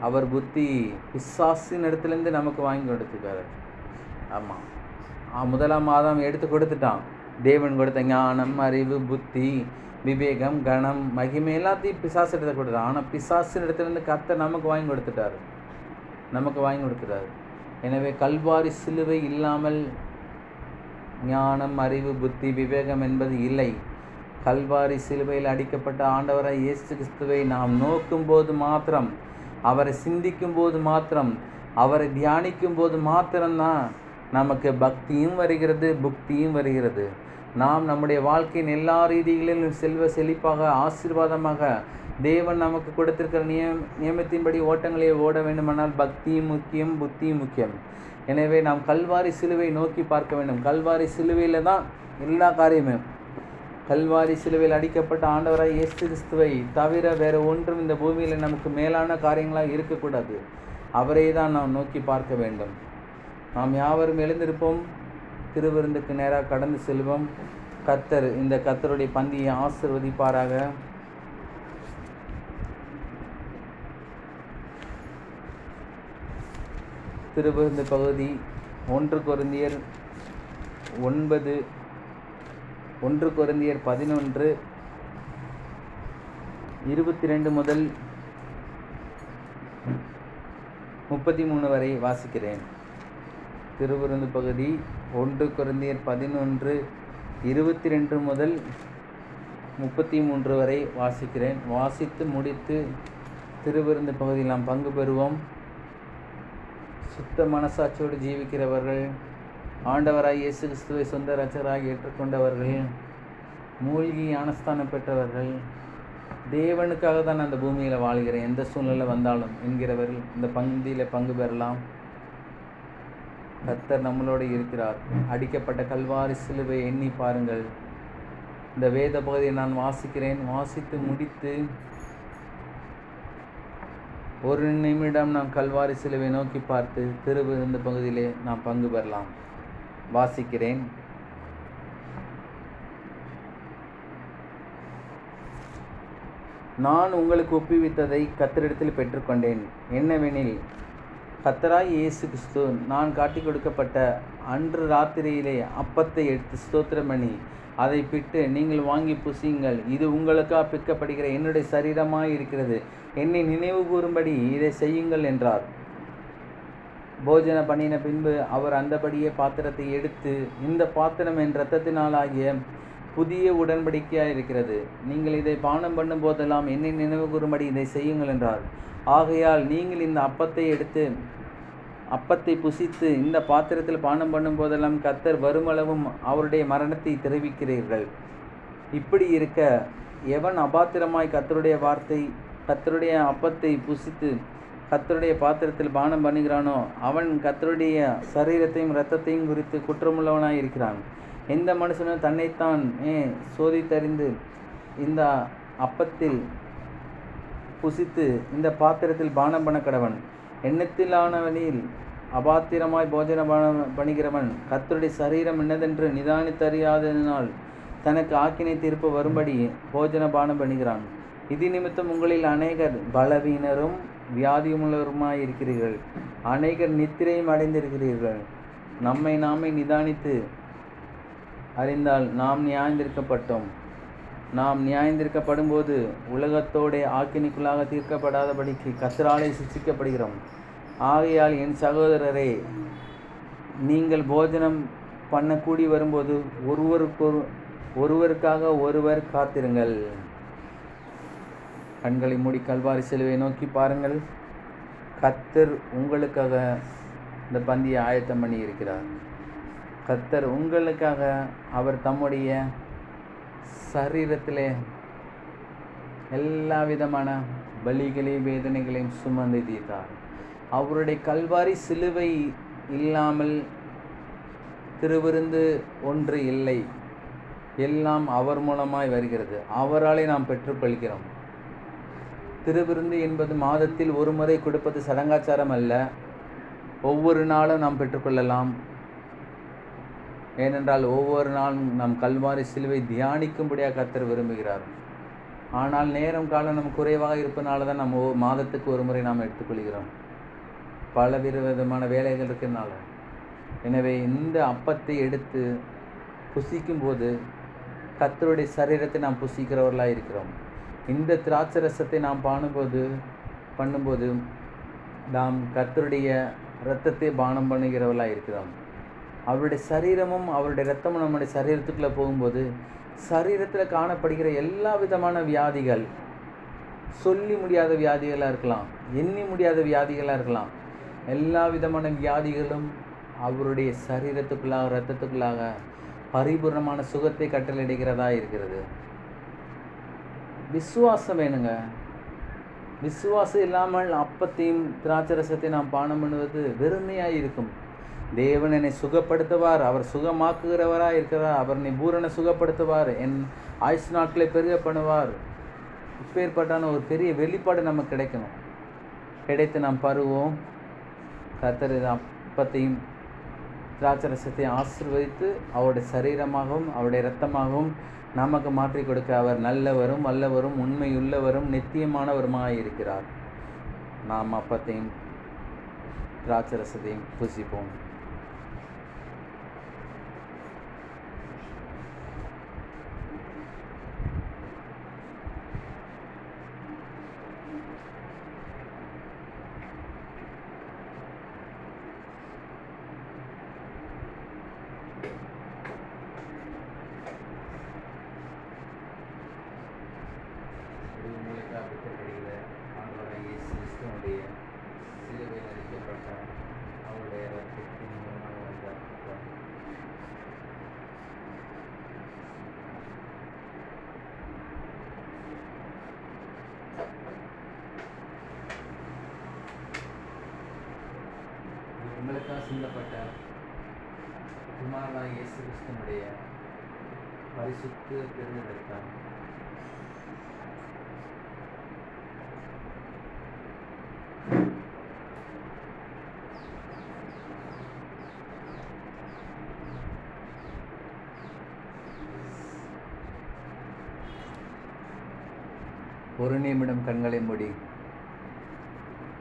அவர் புத்தி பிசாசின் இடத்துலேருந்து நமக்கு வாங்கி கொடுத்துருக்காரு. ஆமாம், 1ஆம் ஆதாம் எடுத்து கொடுத்துட்டான். தேவன் கொடுத்த ஞானம், அறிவு, புத்தி, விவேகம், கணம், மகிமை எல்லாத்தையும் பிசாசு இடத்தை கொடுத்தான். ஆனால் பிசாசின் இடத்துலேருந்து கர்த்தர் நமக்கு வாங்கி கொடுத்துட்டார். எனவே கல்வாரி சிலுவை இல்லாமல் ஞானம், அறிவு, புத்தி, விவேகம் என்பது இல்லை. கல்வாரி சிலுவையில் அடிக்கப்பட்ட ஆண்டவராய் இயேசு கிறிஸ்துவை நாம் நோக்கும் போது மாத்திரம், அவரை சிந்திக்கும் போது மாத்திரம், அவரை தியானிக்கும் போது மாத்திரம்தான் நமக்கு பக்தியும் வருகிறது, புக்தியும் வருகிறது. நாம் நம்முடைய வாழ்க்கையின் எல்லா ரீதிகளிலும் செல்வ செழிப்பாக ஆசீர்வாதமாக தேவன் நமக்கு கொடுத்திருக்கிற நியமத்தின்படி ஓட்டங்களை ஓட வேண்டுமானால் பக்தியும் முக்கியம், புத்தியும் முக்கியம். எனவே நாம் கல்வாரி சிலுவை நோக்கி பார்க்க வேண்டும். கல்வாரி சிலுவையில் தான் எல்லா காரியமே. கல்வாரி சிலுவையில் அடிக்கப்பட்ட ஆண்டவராய் இயேசு கிறிஸ்துவை தவிர வேறு ஒன்றும் இந்த பூமியில் நமக்கு மேலான காரியங்களாக இருக்கக்கூடாது. அவரை தான் நாம் நோக்கி பார்க்க வேண்டும். நாம் யாவரும் எழுந்திருப்போம், திருவிருந்துக்கு நேராக கடந்து செல்வோம். கர்த்தர் இந்த கர்த்தருடைய பந்தியை ஆசீர்வதிப்பாராக. திருவிருந்து பகுதி 1 கொரிந்தியர் 9, 1 கொரிந்தியர் 11, 22 முதல் 33 வரை வாசிக்கிறேன். திருவிருந்து பகுதி 1 கொரிந்தியர் 11, 22 முதல் 33 வரை வாசிக்கிறேன். வாசித்து முடித்து திருவிருந்து பகுதியில் நாம் பங்கு பெறுவோம். சுத்த மனசாட்சியோடு ஜீவிக்கிறவர்கள், ஆண்டவராய் இயேசு கிறிஸ்துவை சொந்த இரட்சகராக ஏற்றுக்கொண்டவர்கள், மூழ்கி ஞானஸ்தானம் பெற்றவர்கள், தேவனுக்காக தான் அந்த பூமியில் வாழ்கிறேன் எந்த சூழ்நிலை வந்தாலும் என்கிறவர்கள் இந்த பந்தியில் பங்கு பெறலாம். கர்த்தர் நம்மளோடு இருக்கிறார். அடிக்கப்பட்ட கல்வாரி சிலுவை எண்ணி பாருங்கள். இந்த வேத பகுதியை நான் வாசிக்கிறேன். வாசித்து முடித்து 1 நிமிடம் நாம் கல்வாரி சிலுவை நோக்கி பார்த்து திருவிருந்து பகுதியிலே நாம் பங்கு பெறலாம். வாசிக்கிறேன். நான் உங்களுக்கு ஒப்புவித்ததை கர்த்தரிடத்தில் பெற்றுக்கொண்டேன். என்னவெனில், கர்த்தராகிய இயேசு கிறிஸ்து நான் காட்டிக் கொடுக்கப்பட்ட அன்று ராத்திரியிலே அப்பத்தை எடுத்து ஸ்தோத்திரம் பண்ணி அதை பிட்டு, நீங்கள் வாங்கி புசியுங்கள், இது உங்களுக்காக பிற்கப்படுகிற என்னுடைய சரீரமாய் இருக்கிறது, என்னை நினைவு கூறும்படி இதை செய்யுங்கள் என்றார். போஜன பண்ணின பின்பு அவர் அந்தபடியே பாத்திரத்தை எடுத்து, இந்த பாத்திரம் என் இரத்தத்தினாலாகிய புதிய உடன்படிக்கையாக இருக்கிறது, நீங்கள் இதை பானம் பண்ணும் போதெல்லாம் என்னை நினைவு கூறும்படி இதை செய்யுங்கள் என்றார். ஆகையால் நீங்கள் இந்த அப்பத்தை எடுத்து அப்பத்தை புசித்து இந்த பாத்திரத்தில் பானம் பண்ணும் போதெல்லாம் கர்த்தர் வருமளவும் அவருடைய மரணத்தை தெரிவிக்கிறீர்கள். இப்படி இருக்க, எவன் அபாத்திரமாய் கர்த்தருடைய அப்பத்தை புசித்து கர்த்தருடைய பாத்திரத்தில் பானம் பண்ணுகிறானோ அவன் கர்த்தருடைய சரீரத்தையும் இரத்தத்தையும் குறித்து குற்றமுள்ளவனாய் இருக்கிறான். எந்த மனுஷனும் தன்னைத்தான் சோதித்தறிந்து இந்த அப்பத்தில் புசித்து இந்த பாத்திரத்தில் பானம் பண்ண கடவன். எண்ணத்திலானவனில் அபாத்திரமாய் போஜன பண்ணுகிறவன் கர்த்தருடைய சரீரம் என்னதென்று நிதானித்தறியாததினால் தனக்கு ஆக்கினை தீர்ப்பு வரும்படி போஜன பானம் பண்ணுகிறான். இது நிமித்தம் உங்களில் அநேகர் பலவீனரும் வியாதியுள்ளவருமாய் இருக்கிறீர்கள், அநேகர் நித்திரையும் அடைந்திருக்கிறீர்கள். நம்மை நாமே நிதானித்து அறிந்தால் நாம் நியாயந்திருக்கப்பட்டோம். நாம் நியாயந்திருக்கப்படும் போது உலகத்தோட ஆக்கினிக்குள்ளாக தீர்க்கப்படாதபடிக்கு கர்த்தராலே சிட்சிக்கப்படுகிறோம். ஆகையால் என் சகோதரரே, நீங்கள் போஜனம் பண்ண கூடி வரும்போது ஒருவருக்காக ஒருவர் காத்திருங்கள். கண்களை மூடி கல்வாரி சிலுவை நோக்கி பாருங்கள். கர்த்தர் உங்களுக்காக இந்த பந்தியை ஆயத்தம் பண்ணி இருக்கிறார். கர்த்தர் உங்களுக்காக அவர் தம்முடைய சரீரத்திலே எல்லா விதமான பலிகளையும் வேதனைகளையும் சுமந்து தீர்த்தார். அவருடைய கல்வாரி சிலுவை இல்லாமல் திருவிருந்து ஒன்று இல்லை. எல்லாம் அவர் மூலமாய் வருகிறது. அவராலே நாம் பெற்றுக்கொள்கிறோம். திருவிருந்து என்பது மாதத்தில் ஒரு முறை கொடுப்பது சடங்காச்சாரம் அல்ல. ஒவ்வொரு நாளும் நாம் பெற்றுக்கொள்ளலாம். ஏனென்றால் ஒவ்வொரு நாளும் நாம் கல்வாரி சிலுவை தியானிக்கும்படியாக கர்த்தர் விரும்புகிறார். ஆனால் நேரம் காலம் நம் குறைவாக இருப்பதனால தான் நம்ம மாதத்துக்கு ஒரு முறை நாம் எடுத்துக்கொள்கிறோம். பல விதமான வேலைகள் இருக்கிறதுனால. எனவே இந்த அப்பத்தை எடுத்து புசிக்கும்போது கர்த்தருடைய சரீரத்தை நாம் புசிக்கிறவர்களாக இருக்கிறோம். இந்த திராட்சரசத்தை நாம் பண்ணும்போது நாம் கர்த்தருடைய இரத்தத்தை பானம் பண்ணுகிறவர்களாக இருக்கிறோம். அவருடைய சரீரமும் அவருடைய இரத்தமும் நம்முடைய சரீரத்துக்குள்ளே போகும்போது சரீரத்தில் காணப்படுகிற எல்லா விதமான வியாதிகள், சொல்லி முடியாத வியாதிகளாக இருக்கலாம், எண்ணி முடியாத வியாதிகளாக இருக்கலாம், எல்லா விதமான வியாதிகளும் அவருடைய சரீரத்துக்குள்ளாக இரத்தத்துக்குள்ளாக பரிபூர்ணமான சுகத்தை கட்டளையிடுகிறதா இருக்கிறது. விசுவாசம் வேணுங்க. விசுவாசம் இல்லாமல் அப்பத்தையும் திராட்சரசத்தையும் நாம் பானம் பண்ணுவது வெறுமையாக இருக்கும். தேவன் என்னை சுகப்படுத்துவார், அவர் சுகமாக்குகிறவராக இருக்கிறார், அவர் என்னை பூரண சுகப்படுத்துவார், என் ஆயுசு நாட்களை பெருக பண்ணுவார். இப்பேற்பட்டான ஒரு பெரிய வெளிப்பாடு நமக்கு கிடைத்து நாம் பருவோம். கர்த்தர் அப்பத்தையும் திராட்சரசத்தையும் ஆசீர்வதித்து அவருடைய சரீரமாகவும் அவருடைய இரத்தமாகவும் நமக்கு மாற்றி கொடுக்க அவர் நல்லவரும் வல்லவரும் உண்மையுள்ளவரும் நித்தியமானவருமாய் இருக்கிறார். நாம் அப்பத்தையும் திராட்சரசத்தையும் புசிப்போம். சிலுவையில் அடிக்கப்பட்ட அவருடைய இரத்தத்தின் மூலமாக வந்த அப்பம். உங்களுக்காக சிந்தப்பட்ட குமாரனாகிய இயேசு கிறிஸ்துவினுடைய பரிசுத்த திருரத்தம். ஒரு நிமிடம் கண்களை மூடி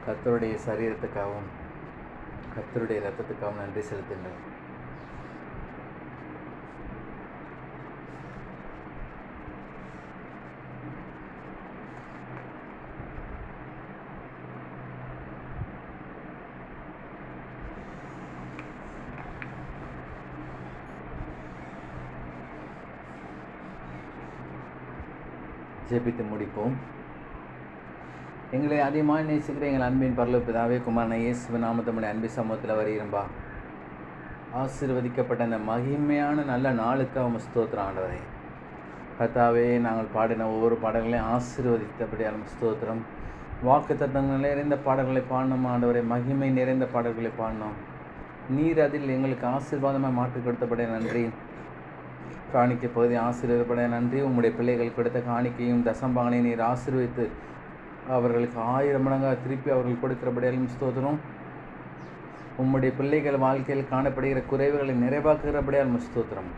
கர்த்தருடைய சரீரத்துக்காகவும் கர்த்தருடைய இரத்தத்துக்காகவும் நன்றி செலுத்துங்கள். ஜெபித்து முடிப்போம். எங்களை அதிகமாக நேசிக்கிற எங்கள் அன்பின் பரலோக பிதாவே, குமாரனை இயேசுவின் நாமத்தோட அன்பு சமூகத்தில் வருகிறோம்பா. ஆசீர்வதிக்கப்பட்ட அந்த மகிமையான நல்ல நாளுக்கு அவன் ஸ்தோத்திரம் ஆண்டவரே. கர்த்தாவே, நாங்கள் பாடின ஒவ்வொரு பாடங்களையும் ஆசீர்வதித்தபடியான ஸ்தோத்திரம். வாக்கு தத்தங்கள் நிறைந்த பாடல்களை பாடினோம் ஆண்டவரே. மகிமை நிறைந்த பாடல்களை பாடினோம். நீர் அதில் எங்களுக்கு ஆசீர்வாதமாக மாற்றி கொடுத்தபடிய நன்றி. காணிக்கை பகுதி ஆசீர்வதிப்படைய நன்றி. உம்முடைய பிள்ளைகள் கொடுத்த காணிக்கையும் தசம்பாங்கனையும் நீர் ஆசீர்வதித்து அவர்களுக்கு 1000 மடங்காக திருப்பி அவர்கள் கொடுக்கிறபடியாலும் ஸ்தோத்திரம். உம்முடைய பிள்ளைகள் வாழ்க்கையில் காணப்படுகிற குறைவுகளை நிறைவாக்குகிறபடியாலும் ஸ்தோத்திரம்.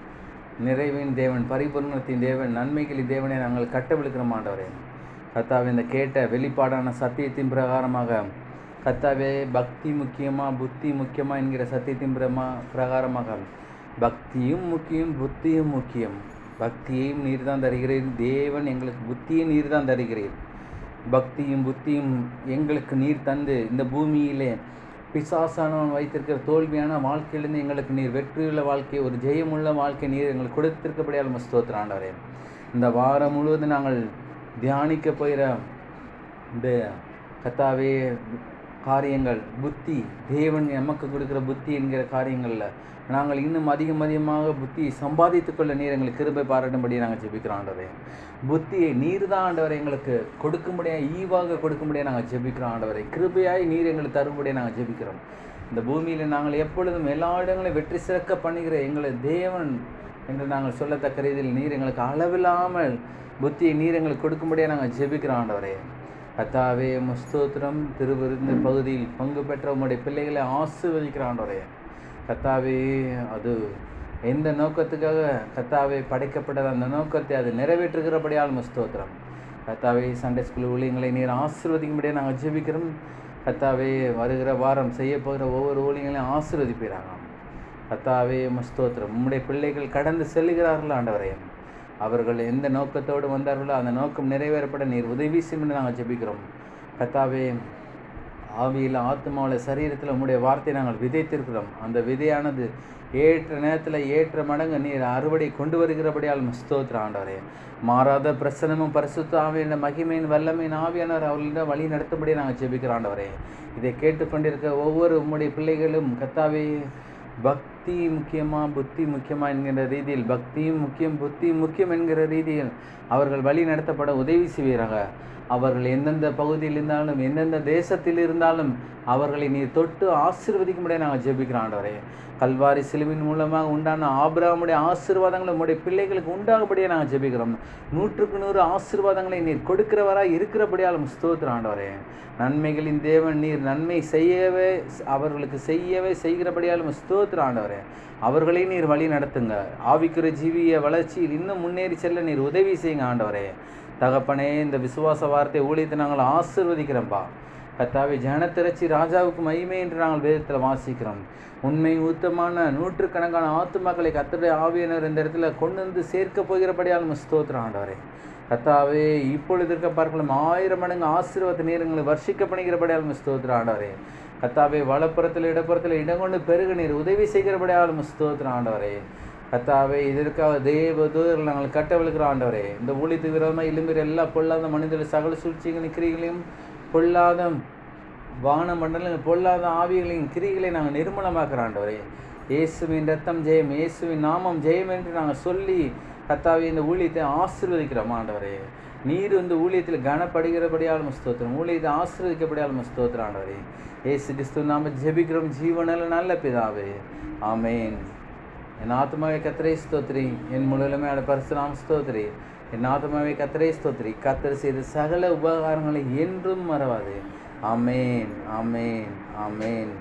நிறைவின் தேவன், பரிபூர்ணத்தின் தேவன், நன்மைகளின் தேவனை நாங்கள் கட்டவிழுக்கிற ஆண்டவரே. கர்த்தாவே, இந்த கேட்ட வெளிப்பாடான சத்தியத்தின் பிரகாரமாக கர்த்தாவே, பக்தி முக்கியமாக புத்தி முக்கியமாக என்கிற சத்தியத்தின் பிரகாரமாக பக்தியும் முக்கியம், புத்தியும் முக்கியம். பக்தியையும் நீர் தான் தருகிறீர் தேவன், எங்களுக்கு புத்தியை நீர் தான் தருகிறீர். பக்தியும் புத்தியும் எங்களுக்கு நீர் தந்து இந்த பூமியிலே பிசாசானவன் வைத்திருக்கிற தோல்வியான வாழ்க்கையிலிருந்து எங்களுக்கு நீர் வெற்றியுள்ள வாழ்க்கை, ஒரு ஜெயமுள்ள வாழ்க்கை நீர் எங்களுக்கு கொடுத்திருக்கபடியால் ஸ்தோத்திரம் ஆண்டவரே. இந்த வாரம் முழுவதும் நாங்கள் தியானிக்க போகிற இந்த கர்த்தாவே காரியங்கள், புத்தி, தேவன் நமக்கு கொடுக்குற புத்தி என்கிற காரியங்களில் நாங்கள் இன்னும் அதிகமாக புத்தி சம்பாதித்துக்கொள்ள நீர் எங்களுக்கு கிருபை பாராட்டும்படி நாங்கள் ஜெபிக்கிறோம் ஆண்டவரே. புத்தியை நீர் தான் ஆண்டவரை எங்களுக்கு கொடுக்கும்படியாக, ஈவாக கொடுக்கும்படியாக நாங்கள் ஜெபிக்கிறோம் ஆண்டவரை. கிருபையாய் நீர் எங்களுக்கு தரும்படியாக நாங்கள் ஜெபிக்கிறோம். இந்த பூமியில் நாங்கள் எப்பொழுதும் எல்லா இடங்களையும் வெற்றி சிறக்க பண்ணுகிற எங்களை தேவன் என்று நாங்கள் சொல்லத்தக்க ரீதியில் நீர் எங்களுக்கு அளவில்லாமல் புத்தியை நீர் எங்களுக்கு கொடுக்கும்படியாக நாங்கள் ஜெபிக்கிறோம் ஆண்டவரே. கர்த்தாவே, ஸ்தோத்திரம். திருவிருந்து பகுதியில் பங்கு பெற்ற உம்முடைய பிள்ளைகளை ஆசீர்வதிக்கிற ஆண்டவரே. கர்த்தாவே, அது எந்த நோக்கத்துக்காக கர்த்தாவே படைக்கப்பட்டது, அந்த நோக்கத்தை அது நிறைவேற்றுகிறபடியால் ஸ்தோத்திரம். கர்த்தாவே, சண்டே ஸ்கூல் ஊழியங்களை நீர் ஆசீர்வதிக்கும்படியாக நாங்கள் ஜெபிக்கிறோம். கர்த்தாவே, வருகிற வாரம் செய்ய போகிற ஒவ்வொரு ஊழியங்களையும் ஆசீர்வதிப்பீராங்க. கர்த்தாவே, ஸ்தோத்திரம். உம்முடைய பிள்ளைகள் கடந்து செல்லுகிறார்கள் ஆண்டவரே. அவர்கள் எந்த நோக்கத்தோடு வந்தார்களோ அந்த நோக்கம் நிறைவேறப்பட நீர் உதவி செய்யணும்னு நாங்கள் ஜெபிக்கிறோம். கர்த்தாவே, ஆவியில், ஆத்மாவில், சரீரத்தில் உம்முடைய வார்த்தையை நாங்கள் விதைத்திருக்கிறோம். அந்த விதையானது ஏற்ற நேரத்தில் ஏற்ற மடங்கு நீர் அறுவடை கொண்டு வருகிறபடியால் ஸ்தோத்திரம் ஆண்டவரே. மாறாத பிரசனமும் பரிசுத்த ஆவியின் மகிமையின் வல்லமையின் ஆவியானவர் அவர்களிடம் வழி நடத்தும்படியே நாங்கள் ஜெபிக்கிறோம் ஆண்டவரே. இதை கேட்டுக்கொண்டிருக்க ஒவ்வொரு உம்முடைய பிள்ளைகளும் கர்த்தாவே, பக்தி முக்கியமாக புத்தி முக்கியமாக என்கிற ரீதியில், பக்தியும் முக்கியம் புத்தியும் முக்கியம் என்கிற ரீதியில் அவர்கள் வழி நடத்தப்பட உதவி செய்வீராக. அவர்கள் எந்தெந்த பகுதியில் இருந்தாலும் எந்தெந்த தேசத்தில் இருந்தாலும் அவர்களை நீர் தொட்டு ஆசீர்வதிக்கும்படியாக நாங்கள் ஜெபிக்கிறோம் ஆண்டவரே. கல்வாரி சிலுவின் மூலமாக உண்டான ஆபிரகாமுடைய ஆசீர்வாதங்களை உம்முடைய பிள்ளைகளுக்கு உண்டாகபடியாக நாங்கள் ஜெபிக்கிறோம். 100க்கு 100 ஆசீர்வாதங்களை நீர் கொடுக்கிறவராக இருக்கிறபடியால் ஸ்தோத்திரம் ஆண்டவரே. நன்மைகளின் தேவன் நீர் நன்மை செய்யவே அவர்களுக்கு செய்கிறபடியாலும் ஸ்தோத்திரம் ஆண்டவரே. அவர்களை நீர் வழி நடத்துங்க. ஆவிக்குற ஜீவிய வளர்ச்சியில் இன்னும் முன்னேறி செல்ல நீர் உதவி செய்யுங்க ஆண்டவரே. தகப்பனே, இந்த விசுவாச வார்த்தை ஊழியத்தை நாங்கள் ஆசீர்வதிக்கிறோம்பா. கர்த்தாவே, ஜனத்திரட்சி ராஜாவுக்கு மகிமை என்று நாங்கள் வேதத்தில் வாசிக்கிறோம். உண்மை ஊத்தமான 100கணக்கான ஆத்துமாக்களை கர்த்தருடைய ஆவியினர் இந்த இடத்துல கொண்டு வந்து சேர்க்க போகிறபடியாலும் ஸ்தோத்திரம் ஆண்டவரே. கர்த்தாவே, இப்பொழுது இருக்க பார்க்கலாம் 1000 மடங்கு ஆசீர்வாத நீரங்களை வர்ஷிக்கப்படுகிறபடியாலும் ஸ்தோத்திரம் ஆண்டவரே. கர்த்தாவே, வலப்புறத்தில் இடப்புறத்தில் இடம் கொண்டு பெருகு நீர் உதவி செய்கிறபடியாலும் ஸ்தோத்திரம் ஆண்டவரே. கர்த்தாவே, இதற்காக தேவ தூதர்கள் நாங்கள் கட்டவிழுக்கிற ஆண்டவரே. இந்த ஊழியத்துக்கு விரோதமாக எழும்புகிற எல்லா பொல்லாத மனிதர்கள் சகல சூழ்ச்சிகளின் கிரிகளையும் பொல்லாத வான மண்டலங்கள் பொல்லாத ஆவிகளின் கிரிகளை நாங்கள் நிர்மூலமாக்குற ஆண்டவரே. இயேசுவின் ரத்தம் ஜெயம், இயேசுவின் நாமம் ஜெயம் என்று நாங்கள் சொல்லி கர்த்தாவே இந்த ஊழியத்தை ஆசீர்வதிக்கிறோம் ஆண்டவரே. நீர் இந்த ஊழியத்தில் கனப்படுகிறபடியாலும் ஸ்தோத்திரம், ஊழியத்தை ஆசீர்வதிக்கப்படியாலும் ஸ்தோத்திரம் ஆண்டவரே. இயேசு கிறிஸ்து நாம ஜெபிக்கிறோம் ஜீவனில் நல்ல பிதாவே, ஆமேன். என் ஆத்மாவை கர்த்தரை ஸ்தோத்திரி, என் முழுவதுமே பரிசுநாம ஸ்தோத்திரி. என் ஆத்மாவை கர்த்தரை ஸ்தோத்திரி, கர்த்தர் செய்த சகல உபகாரங்களை என்றும் மறவாது. ஆமேன், ஆமேன், ஆமேன்.